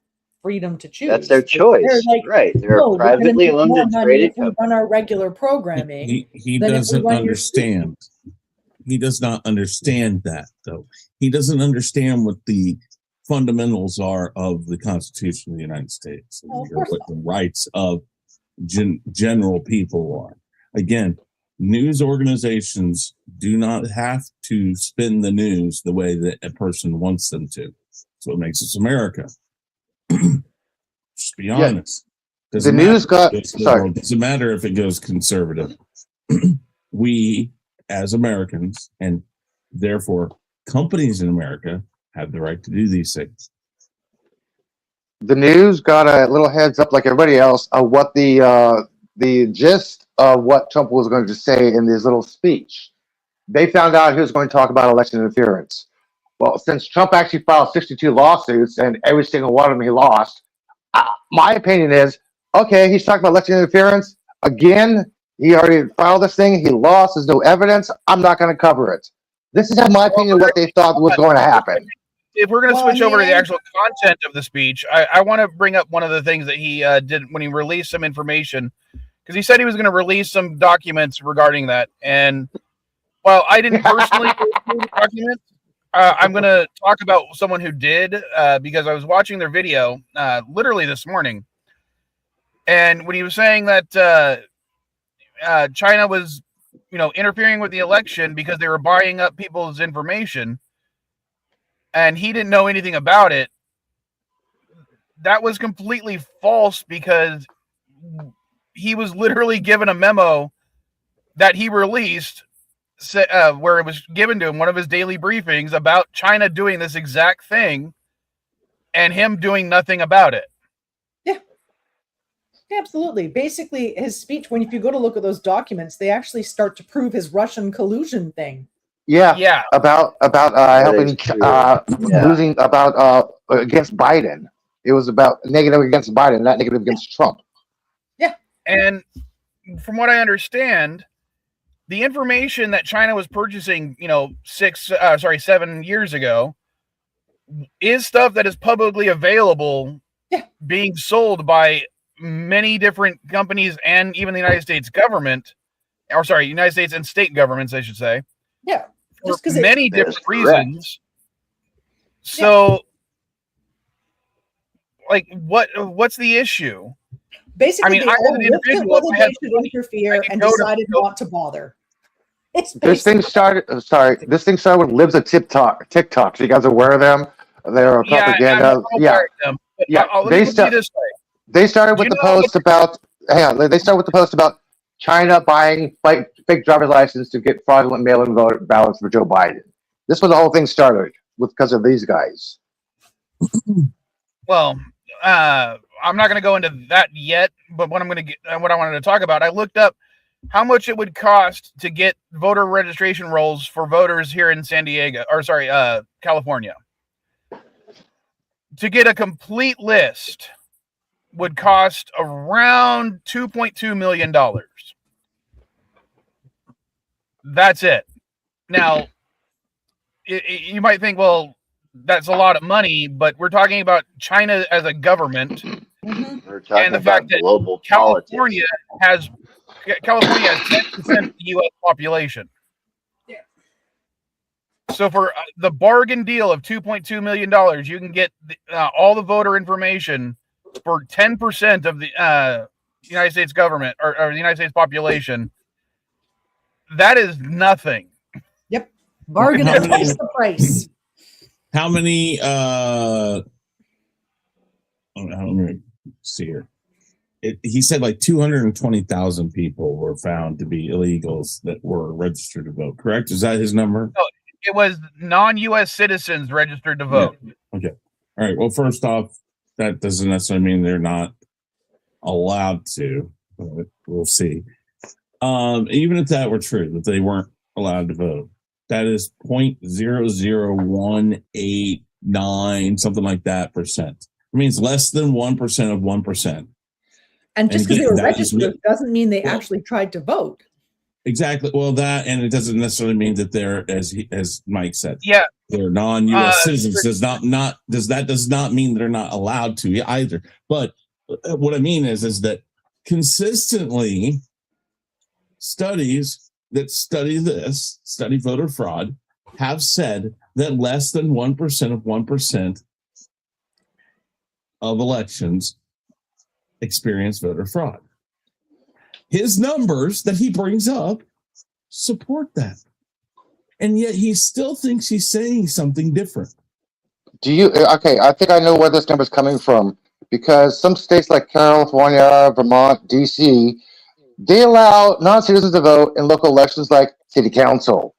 freedom to choose. That's their Like, choice. they're like, Right. They're "No, a we're gonna privately make owned more and money traded if we company. run our regular programming." He Then if we doesn't run your understand. He does not understand that, though. He doesn't understand what the fundamentals are of the Constitution of the United States, Well, of or course what the rights of general people are. Again, news organizations do not have to spin the news the way that a person wants them to. That's what makes us America. Just be Yeah. honest. The news got- sorry. Doesn't matter if it goes conservative. We, as Americans, and therefore companies in America, have the right to do these things. The news got a little heads up, like everybody else, of what the gist of what Trump was going to say in his little speech. They found out he was going to talk about election interference. Well, since Trump actually filed 62 lawsuits and every single one of them he lost, my opinion is, okay, he's talking about election interference again. He already filed this thing. He lost. There's no evidence. I'm not going to cover it. This is my opinion of what they thought was going to happen. If we're going to Well, switch I over to the mean- actual content of the speech, I want to bring up one of the things that he did when he released some information, because he said he was going to release some documents regarding that. And while I didn't personally go through the documents, I'm going to talk about someone who did, because I was watching their video literally this morning. And when he was saying that China was, interfering with the election because they were buying up people's information, and he didn't know anything about it, that was completely false, because he was literally given a memo that he released where it was given to him, one of his daily briefings, about China doing this exact thing and him doing nothing about it. Yeah, absolutely. Basically, his speech, if you go to look at those documents, they actually start to prove his Russian collusion thing. Yeah. About helping is true. Yeah. losing against Biden. It was about negative against Biden, not negative against Trump. And from what I understand, the information that China was purchasing, 7 years ago, is stuff that is publicly available, being sold by many different companies and even the United States government, United States and state governments, I should say. Yeah. For Just 'cause many That is different correct. reasons. So, like, what's the issue? Basically, I mean, they I, as all an looked at individual, whether if I they had should money, interfere I could and go to- decided not to bother. It's This thing basically- started. This thing started with Libs of TikTok. So you guys are aware of them? They're propaganda. I'm aware of them, but Yeah, let me they put it start- this way. They started Do with you the know post about. They started with the post about China buying fake driver's license to get fraudulent mail-in ballots for Joe Biden. This is where the whole thing started, because of these guys. Well, I'm not going to go into that yet, but what I wanted to talk about, I looked up how much it would cost to get voter registration rolls for voters here in California. To get a complete list would cost around $2.2 million. That's it. Now, you might think, well, that's a lot of money, but we're talking about China as a government, We're talking and the about fact that global California politics. has 10% of the U.S. population. So for the bargain deal of $2.2 million, you can get all the voter information for 10% of the United States government or the United States population. That is nothing. Yep. Bargain How at many- twice the price. How many? Let me see here. He said like 220,000 people were found to be illegals that were registered to vote. Correct? Is that his number? No, it was non-U.S. citizens registered to vote. Okay. All right. Well, first off, that doesn't necessarily mean they're not allowed to. But we'll see. Even if that were true, that they weren't allowed to vote, that is 0.00189, something like that percent. It means less than 1% of 1%. And just And because they were that is registered doesn't mean they well, actually tried to vote. Exactly. Well, that, and it doesn't necessarily mean that they're, as Mike said, Yeah. they're non-U.S. citizens. Does not mean they're not allowed to either. But what I mean is that consistently, studies that study voter fraud, have said that less than 1% of 1% of elections experience voter fraud. His numbers that he brings up support that. And yet he still thinks he's saying something different. Okay, I think I know where this number is coming from, because some states like California, Vermont, DC, they allow non-citizens to vote in local elections like city council,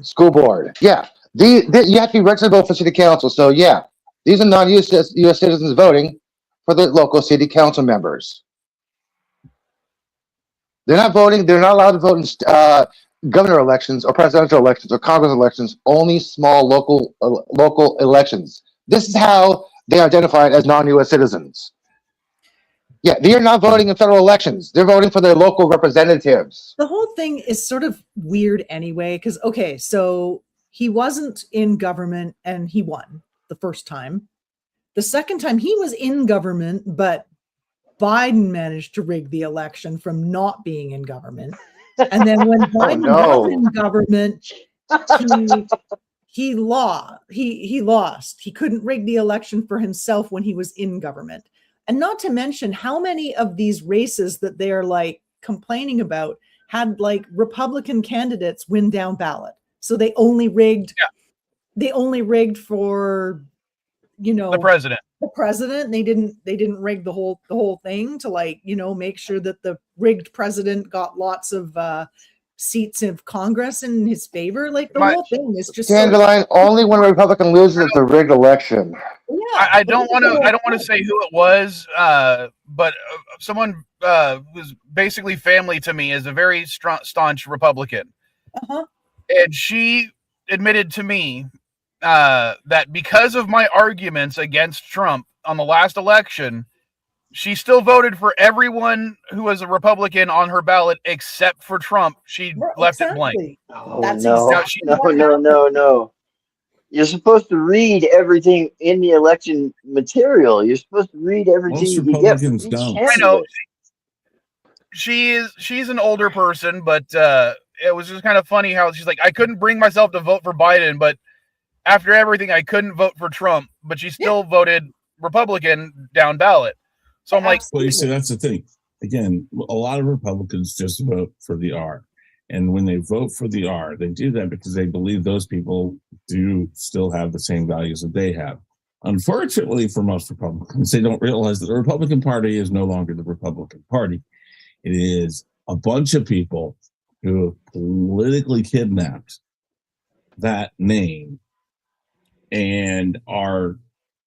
school board. Yeah, you have to be registered to vote for city council. So yeah, these are non-U.S. citizens voting for the local city council members. They're not voting. They're not allowed to vote in governor elections or presidential elections or Congress elections. Only small local elections. This is how they are identified as non-U.S. citizens. Yeah, they are not voting in federal elections. They're voting for their local representatives. The whole thing is sort of weird anyway, because, okay, so he wasn't in government and he won the first time. The second time he was in government, but Biden managed to rig the election from not being in government. And then when Biden was in government, he lost. He couldn't rig the election for himself when he was in government. And not to mention how many of these races that they are like complaining about had like Republican candidates win down ballot. So they only rigged for, The president. The president. They didn't rig the whole thing to make sure that the rigged president got lots of seats of Congress in his favor. Like the whole thing is just Dandelion, only when a Republican loses it's a rigged election. Yeah, I don't want to say who it was, but someone who's basically family to me is a very staunch Republican, and she admitted to me that because of my arguments against Trump on the last election, she still voted for everyone who was a Republican on her ballot except for Trump. She left it blank. Oh, no. You're supposed to read everything in the election material. You're supposed to read everything Most you get from Republicans each don't. candidate. I know she's an older person, but it was just kind of funny how she's like, I couldn't bring myself to vote for Biden, but after everything, I couldn't vote for Trump, but she still voted Republican down ballot. So I'm like, well, you see, that's the thing. Again, a lot of Republicans just vote for the R. And when they vote for the R, they do that because they believe those people do still have the same values that they have. Unfortunately, for most Republicans, they don't realize that the Republican Party is no longer the Republican Party. It is a bunch of people who have politically kidnapped that name and are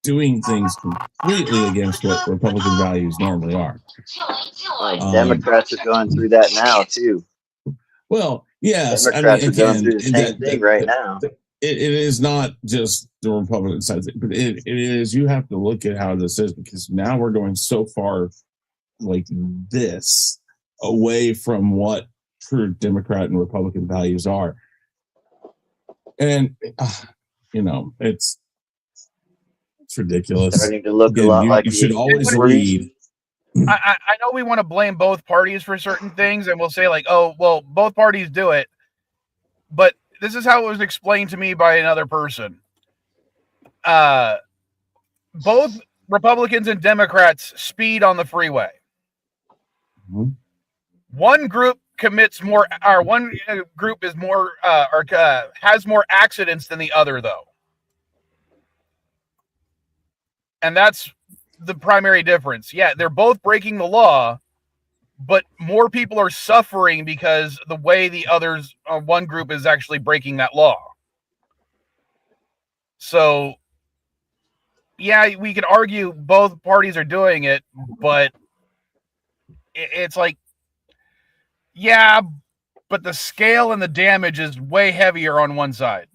doing things completely against what Republican values normally are. Democrats are going through that now too. Well, yes, Democrats are going through the same thing right now. It is not just the Republican side, but it is. You have to look at how this is, because now we're going so far like this away from what true Democrat and Republican values are, and it's ridiculous. Starting to look a lot like you should always read. I know we want to blame both parties for certain things, and we'll say like, oh, well, both parties do it, but this is how it was explained to me by another person. Both Republicans and Democrats speed on the freeway. Mm-hmm. One group commits more, or one group is more, has more accidents than the other, though. And that's the primary difference. Yeah, they're both breaking the law, but more people are suffering because the way the others, one group is actually breaking that law. So, yeah, we could argue both parties are doing it, but it's like, yeah, but the scale and the damage is way heavier on one side.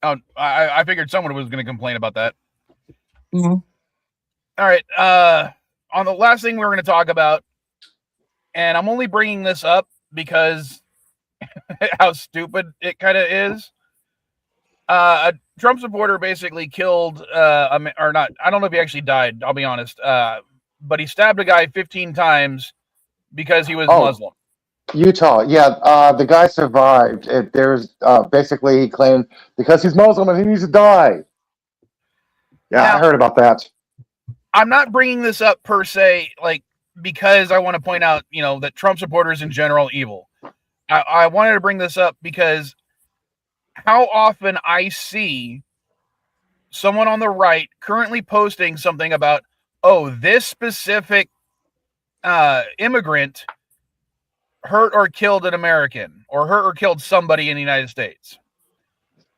Oh, I figured someone was going to complain about that. Mm-hmm. All right. On the last thing we're going to talk about, and I'm only bringing this up because how stupid it kind of is. A Trump supporter basically killed, or not, I don't know if he actually died, I'll be honest. But he stabbed a guy 15 times because he was Muslim. Utah, yeah, the guy survived. There's basically he claimed because he's Muslim and he needs to die. Yeah, now, I heard about that. I'm not bringing this up per se, like because I want to point out, that Trump supporters in general are evil. I wanted to bring this up because how often I see someone on the right currently posting something about, oh, this specific immigrant hurt or killed an American or hurt or killed somebody in the United States.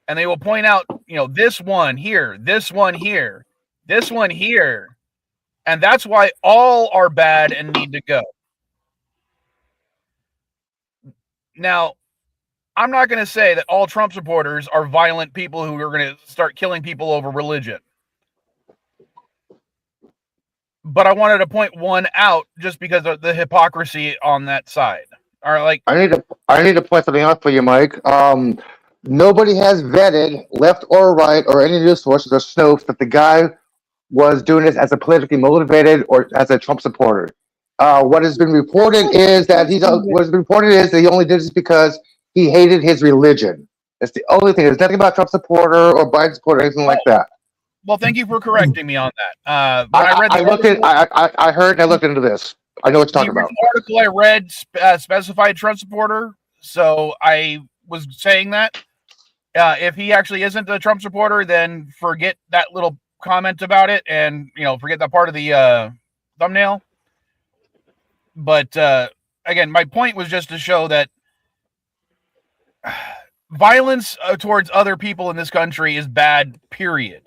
And they will point out, this one here, this one here, this one here. And that's why all are bad and need to go. Now, I'm not going to say that all Trump supporters are violent people who are going to start killing people over religion. But I wanted to point one out just because of the hypocrisy on that side. Or like, I need to point something out for you, Mike. Nobody has vetted left or right or any news sources or Snopes that the guy was doing this as a politically motivated or as a Trump supporter. What has been reported is that he only did this because he hated his religion. That's the only thing. There's nothing about Trump supporter or Biden supporter or anything like that. Well, thank you for correcting me on that. I heard and I looked into this. I know what you're talking about. The article I read specified Trump supporter, so I was saying that. If he actually isn't a Trump supporter, then forget that little comment about it and, forget that part of the thumbnail. But, again, my point was just to show that violence towards other people in this country is bad, period.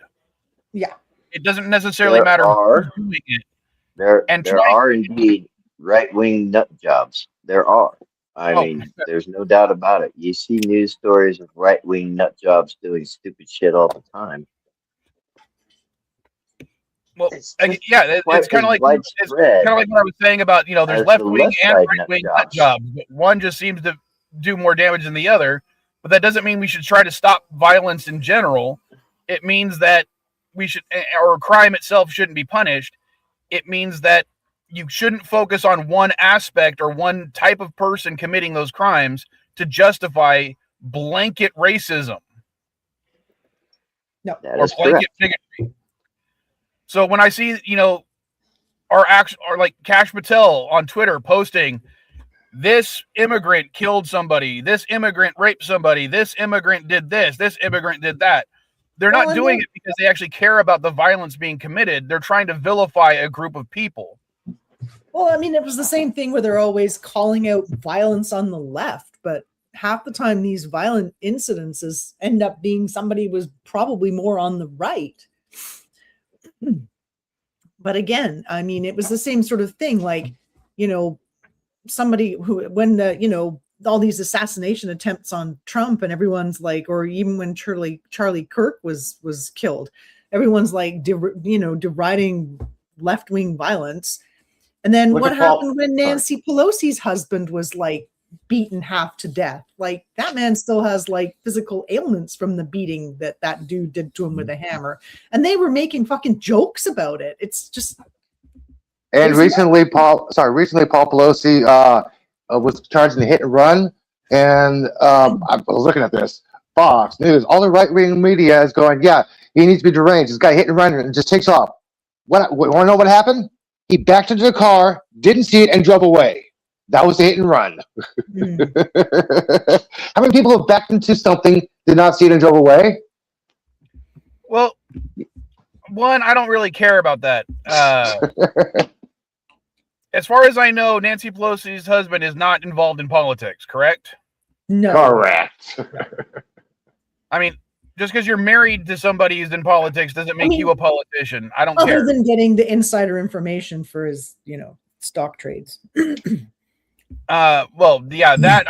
Yeah. It doesn't necessarily matter who's doing it. There are indeed right-wing nut jobs. There are. I mean, there's no doubt about it. You see news stories of right-wing nut jobs doing stupid shit all the time. Well, it's kind of like what I was saying about, there's left-wing and right-wing nut jobs. But one just seems to do more damage than the other. But that doesn't mean we should try to stop violence in general. It means that we should, or crime itself shouldn't be punished. It means that you shouldn't focus on one aspect or one type of person committing those crimes to justify blanket racism. No, or blanket bigotry. So when I see, or like Kash Patel on Twitter posting, this immigrant killed somebody, this immigrant raped somebody, this immigrant did this immigrant did that. They're not doing it because they actually care about the violence being committed. They're trying to vilify a group of people. Well, I mean, it was the same thing where they're always calling out violence on the left, but half the time these violent incidences end up being somebody was probably more on the right. But again, I mean, it was the same sort of thing. Like, you know, somebody who, when the, you know, all these assassination attempts on Trump, and everyone's like, or even when Charlie Kirk was killed, everyone's like, deriding left-wing violence. And then what happened when Nancy Pelosi's husband was like beaten half to death? Like, that man still has like physical ailments from the beating that dude did to him with a hammer, and they were making fucking jokes about it. It's just. And recently, Paul Pelosi was charged in a hit and run, and I was looking at this. Fox News, all the right-wing media is going, yeah, he needs to be deranged. This guy hit and run and just takes off. Want to know what happened? He backed into the car, didn't see it, and drove away. That was a hit and run. How many people have backed into something, did not see it, and drove away? Well, one, I don't really care about that. As far as I know, Nancy Pelosi's husband is not involved in politics, correct? No. Correct. I mean, just because you're married to somebody who's in politics doesn't make you a politician. I don't care. Other than getting the insider information for his, stock trades. Well, yeah, that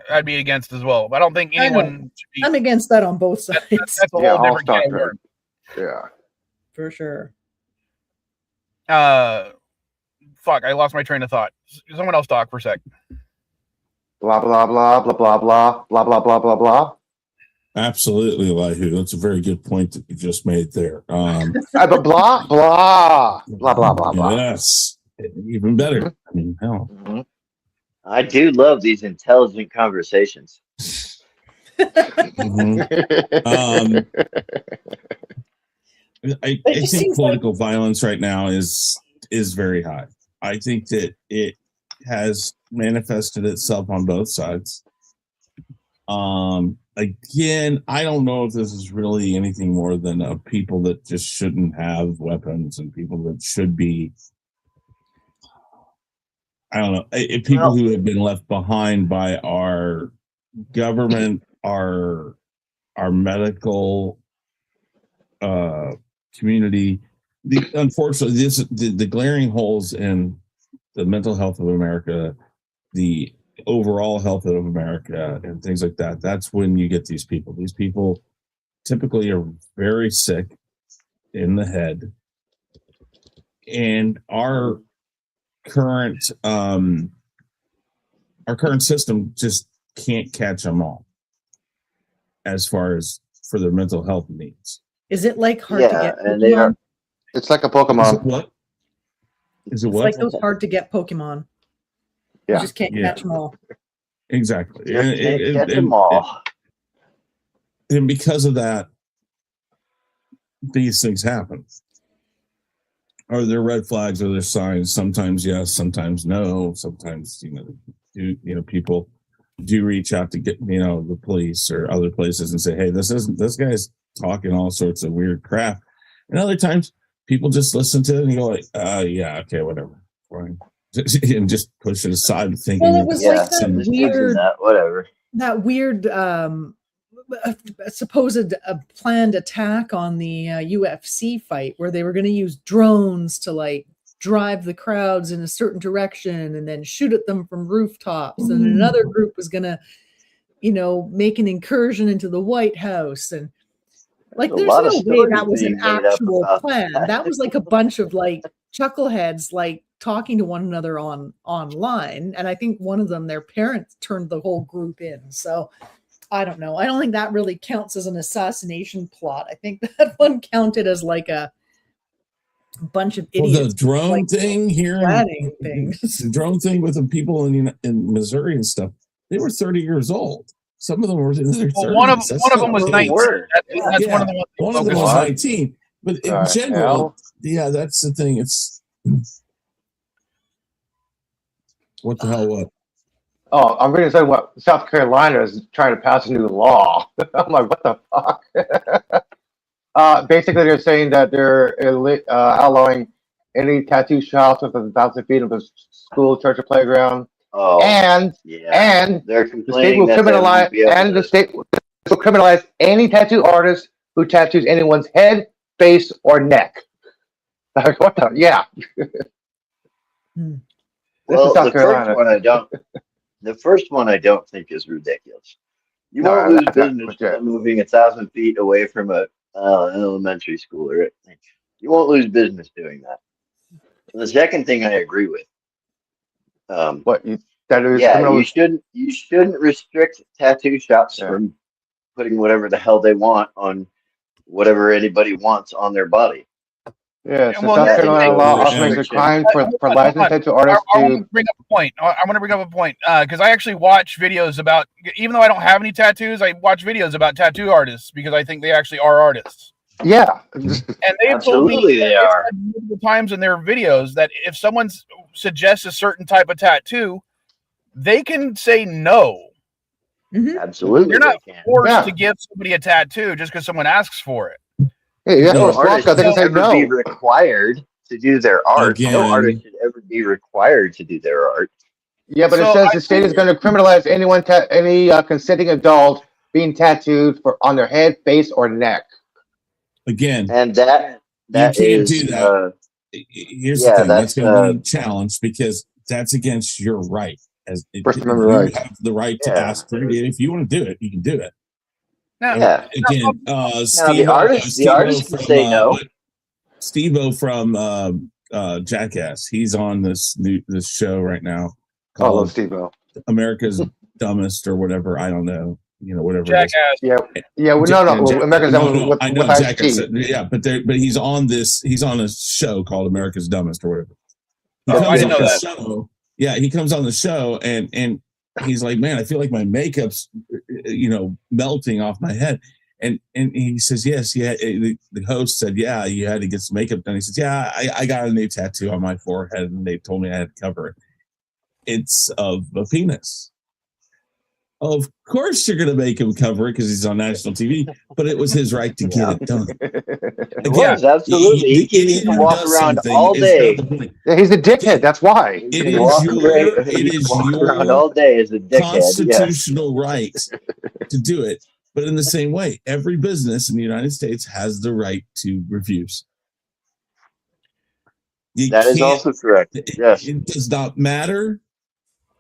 I'd be against as well. But I don't think anyone should be. I'm against that on both sides. That's a whole different can of worms. Yeah. For sure. Fuck, I lost my train of thought. Someone else talk for a sec. Blah, blah, blah, blah, blah, blah, blah, blah, blah, blah, blah. Absolutely, Elihu. That's a very good point that you just made there. Blah, blah, blah, blah, blah, blah, blah. Yes, even better. Mm-hmm. I mean, hell. Mm-hmm. I do love these intelligent conversations. Mm-hmm. I think political violence right now is very high. I think that it has manifested itself on both sides. Again, I don't know if this is really anything more than people that just shouldn't have weapons and people that should be, I don't know, people who have been left behind by our government, our medical community. Unfortunately, the glaring holes in the mental health of America, the overall health of America, and things like that. That's when you get these people. These people typically are very sick in the head, and our current system just can't catch them all as far as for their mental health needs. Is it like hard to get? And they are. It's like a Pokemon. Is it it's what? like those hard to get Pokemon. Yeah. You just can't catch them all. Exactly. Get them all. And because of that, these things happen. Are there red flags? Are there signs? Sometimes yes, sometimes no. Sometimes people do reach out to get the police or other places and say, hey, this guy's talking all sorts of weird crap. And other times people just listen to it and go like, yeah, okay, whatever. Fine. And just push it aside, thinking well, it was like that weird supposed planned attack on the UFC fight where they were going to use drones to like drive the crowds in a certain direction and then shoot at them from rooftops, and another group was going to make an incursion into the White House, and like there's no way that was an actual plan. That was like a bunch of like chuckleheads like talking to one another online, and I think one of them, their parents turned the whole group in. So I don't know. I don't think that really counts as an assassination plot. I think that one counted as like a bunch of idiots. The drone thing here, the drone thing with the people in Missouri and stuff. They were 30 years old. Some of them were in their 30s. One of them was 19. That's one of the ones. One of them was 19. But in general, yeah, that's the thing. It's what the hell? What? Oh, I'm going to say what South Carolina is trying to pass a new law. I'm like, what the fuck? Basically, they're saying that they're allowing any tattoo shops within 1,000 feet of a school, church, or playground, Oh, and yeah. They're the state complaining will that they won't criminalize, be able and the to. state will criminalize any tattoo artist who tattoos anyone's head, face, or neck. Like, what the? Yeah. Hmm. This is Well, South Carolina. The first one I don't think is ridiculous. You No, won't lose that's not business legit. by moving 1,000 feet away from an elementary school, or you won't lose business doing that. And the second thing I agree with. What you tattoo Yeah, criminals? you shouldn't restrict tattoo shops from putting whatever the hell they want on whatever anybody wants on their body. Yeah, so Well, South here's the Carolina thing. law Yeah. also makes it crime Hold for on, licensed tattoo artists I want to. to bring up a point. I want to bring up a point because I actually watch videos about, even though I don't have any tattoos, I watch videos about tattoo artists because I think they actually are artists. Yeah. And they have told me Absolutely, they are. multiple times in their videos that if someone suggests a certain type of tattoo, they can say no. Mhm. Absolutely, You're not they can. forced Yeah. to give somebody a tattoo just because someone asks for it. Hey, yeah, No it's artist Blanca, they can should say ever be no. required to do their art. No Again. artist should ever be required to do their art. Yeah, but it So says the state is going to criminalize any consenting adult being tattooed on their head, face, or neck. Again, And that can't is, do that. Here's the yeah, thing. That's that's, going to be challenged because that's against your right. As First you Amendment right. have the right to Yeah. ask for it. If you want to do it, you can do it. now, yeah. Again, Now Steve-O, the artist can say no. Steve-O from Jackass. He's on this show right now I love called Steve-O. America's Dumbest or whatever. I don't know. Whatever. Jackass. Yeah, yeah. Well, no. America's Dumb with I know Ice-T. Jackass. Yeah, but he's on this. He's on a show called America's Dumbest or whatever. He Oh, I comes didn't on know the that. show. Yeah, he comes on the show and he's like, man, I feel like my makeup's melting off my head. And he says, yes, yeah. The host said, yeah, you had to get some makeup done. He says, yeah, I got a new tattoo on my forehead and they told me I had to cover it. It's of a penis. Of course you're going to make him cover it because he's on national TV, but it was his right to get it done. It was, absolutely. He can walk around all day. Yeah, he's a dickhead. That's why. It is around your all day as a dickhead. constitutional right to do it. But in the same way, every business in the United States has the right to refuse. That is also correct. Yes. It does not matter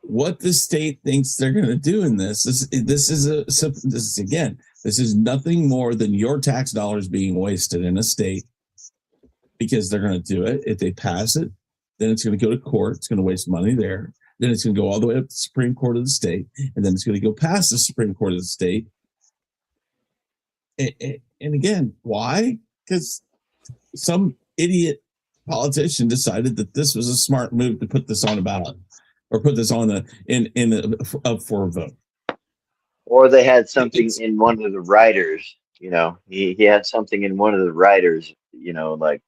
what the state thinks they're going to do in this. This is nothing more than your tax dollars being wasted in a state because they're going to do it. If they pass it, then it's going to go to court. It's going to waste money there. Then it's going to go all the way up to the Supreme Court of the state, and then it's going to go past the Supreme Court of the state. And again, why? Because some idiot politician decided that this was a smart move to put this on a ballot or put this on up for a vote. Or they had something in one of the writers, he had something in one of the writers, like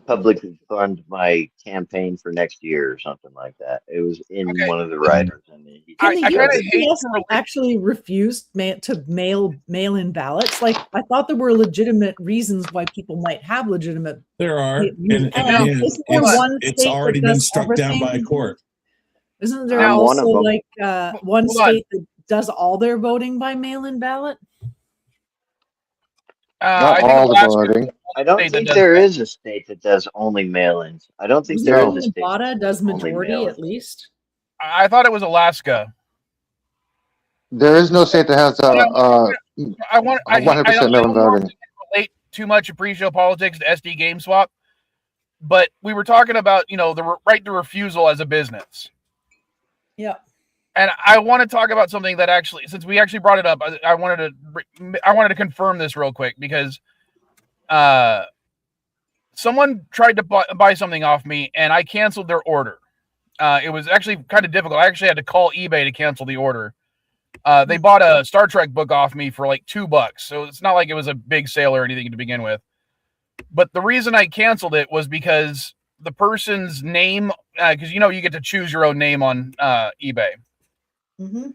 publicly fund my campaign for next year or something like that. It was in one of the writers. And Can the USPS actually refuse to mail-in ballots? Like, I thought there were legitimate reasons why people might have legitimate. There are, isn't there it's already been struck down by a court. Isn't there also like one state that does all their voting by mail-in ballot? Not all the voting. I don't think there is a state that does only mail-ins. I don't think there is a state. Nevada does majority at least. I thought it was Alaska. There is no state that has 100% mail-in voting. Relate too much of pre-show politics to SD Game Swap, but we were talking about the right to refusal as a business. Yeah. And I want to talk about something that actually, since we actually brought it up, I wanted to confirm this real quick because someone tried to buy something off me and I canceled their order. It was actually kind of difficult. I actually had to call eBay to cancel the order. They bought a Star Trek book off me for like $2, so it's not like it was a big sale or anything to begin with. But the reason I canceled it was because the person's name, because you get to choose your own name on eBay. Mm-hmm.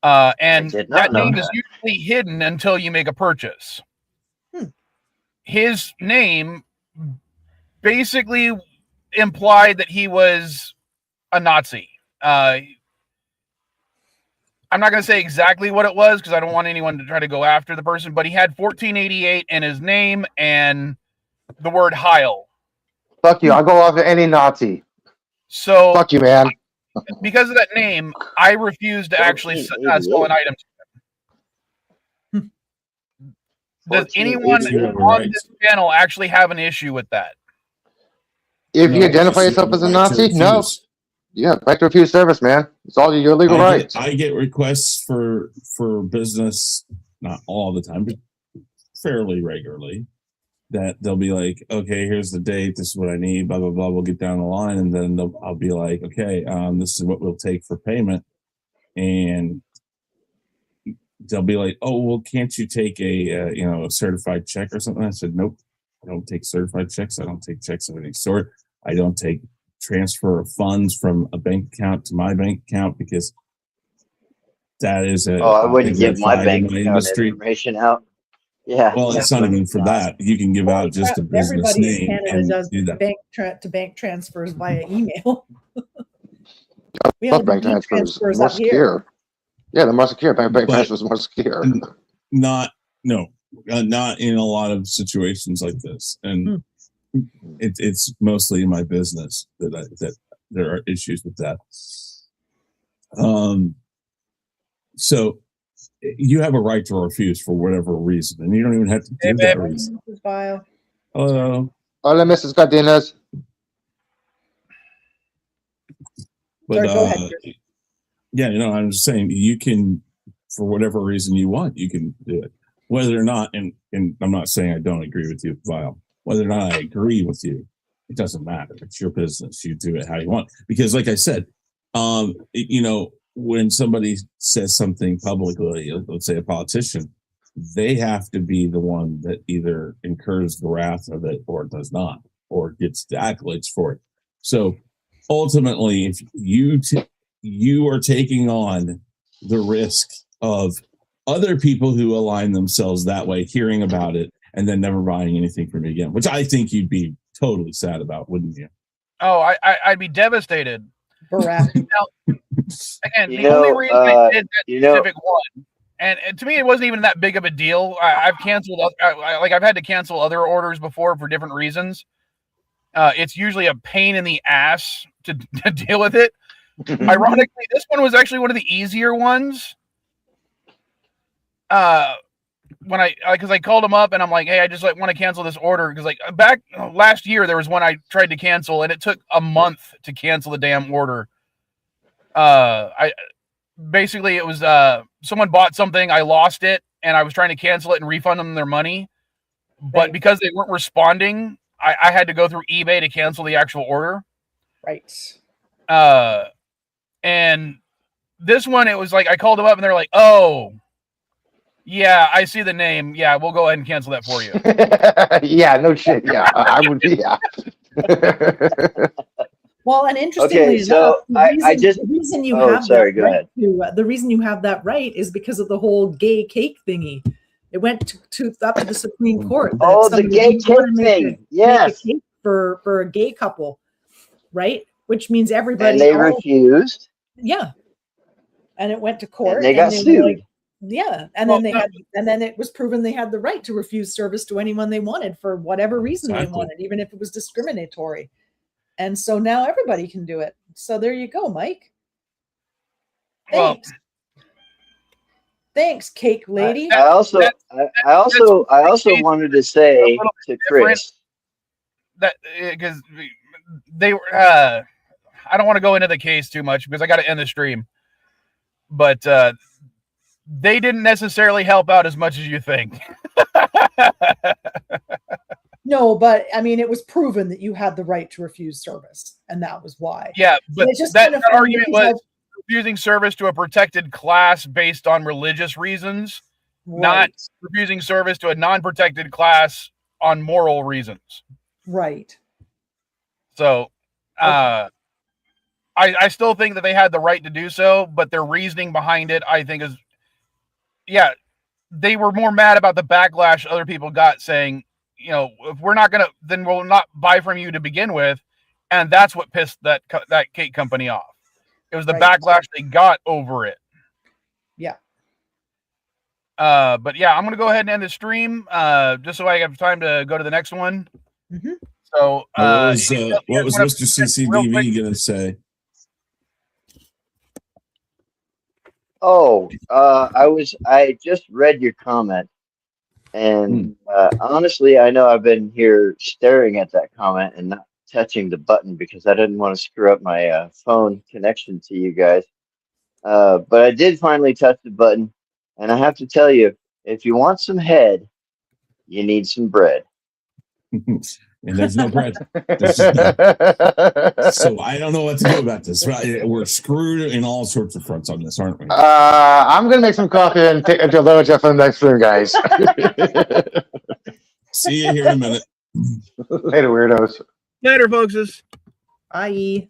And that name is usually hidden until you make a purchase. His name basically implied that he was a Nazi. I'm not going to say exactly what it was because I don't want anyone to try to go after the person, but he had 1488 in his name and the word Heil. Fuck you. I'll go after any Nazi. So, fuck you, man. Because of that name, I refuse to actually sell an item to him. Does anyone on this channel actually have an issue with that? If you identify yourself as a Nazi, no. Yeah, right to refuse service, man. It's all your legal rights. I get requests for business, not all the time, but fairly regularly. That they'll be like, okay, here's the date. This is what I need. Blah blah blah. We'll get down the line, and then I'll be like, okay, this is what we'll take for payment, and they'll be like, oh, well, can't you take a a certified check or something? I said, nope, I don't take certified checks. I don't take checks of any sort. I don't take transfer of funds from a bank account to my bank account because that is a. Oh, I wouldn't give my bank account information out. Yeah. Well, it's not even for that. You can give out just a business Everybody name in Canada and does do that. bank transfers via email. We Plus have bank bank transfers more up here. secure. Yeah, the more secure. Bank transfers more secure. Not in a lot of situations like this, and it's mostly in my business that there are issues with that. So you have a right to refuse for whatever reason, and you don't even have to give that reason. Hello, Hola, Mrs. Cardenas. But Sorry, go ahead. yeah, I'm just saying you can, for whatever reason you want, you can do it. Whether or not, and I'm not saying I don't agree with you, Vile. Whether or not I agree with you, it doesn't matter. It's your business. You do it how you want. Because, like I said, when somebody says something publicly, let's say a politician, they have to be the one that either incurs the wrath of it or does not, or gets the accolades for it. So ultimately, if you are taking on the risk of other people who align themselves that way, hearing about it, and then never buying anything from you again, which I think you'd be totally sad about, wouldn't you? Oh, I'd be devastated. Barack. Now, again, the only reason I did that specific one, and to me, it wasn't even that big of a deal. I've canceled, I've had to cancel other orders before for different reasons. It's usually a pain in the ass to deal with it. Ironically, this one was actually one of the easier ones. Because I called them up and I'm like, hey, I just want to cancel this order because back last year there was one I tried to cancel and it took a month to cancel the damn order. It was someone bought something, I lost it, and I was trying to cancel it and refund them their money, but because they weren't responding, I had to go through eBay to cancel the actual order. Right. And this one, it was like I called them up and they're like, oh, yeah, I see the name. Yeah, we'll go ahead and cancel that for you. Yeah, no shit. Yeah, I would be. Yeah. Well, and interestingly enough, the reason you have that right is because of the whole gay cake thingy. It went up to the Supreme Court. Oh, the gay cake thing. Yes. Make a cake for a gay couple, right? Which means everybody. And they refused. Yeah. And it went to court. And they got sued. Yeah, and then it was proven they had the right to refuse service to anyone they wanted for whatever reason they wanted, even if it was discriminatory. And so now everybody can do it. So there you go, Mike. Thanks. Thanks, cake lady. I also wanted to say to Chris that because they were. I don't want to go into the case too much because I got to end the stream, but. They didn't necessarily help out as much as you think. No, but I mean, it was proven that you had the right to refuse service, and that was why. Yeah, but that argument was refusing service to a protected class based on religious reasons, not refusing service to a non-protected class on moral reasons. Right. So, I still think that they had the right to do so, but their reasoning behind it, I think, is. Yeah, they were more mad about the backlash other people got saying, if we're not going to, then we'll not buy from you to begin with. And that's what pissed that cake company off. It was the Right. backlash they got over it. Yeah. But yeah, I'm gonna go ahead and end the stream, just so I have time to go to the next one. Mhm. So, what was Mr. CCDV going to say? Oh, I just read your comment, and honestly, I know I've been here staring at that comment and not touching the button because I didn't want to screw up my phone connection to you guys. But I did finally touch the button, and I have to tell you, if you want some head, you need some bread. And there's no bread. So I don't know what to do about this. We're screwed in all sorts of fronts on this, aren't we? I'm gonna make some coffee and take a load Jeff on the next stream, guys. See you here in a minute. Later, weirdos. Later, folks. Bye.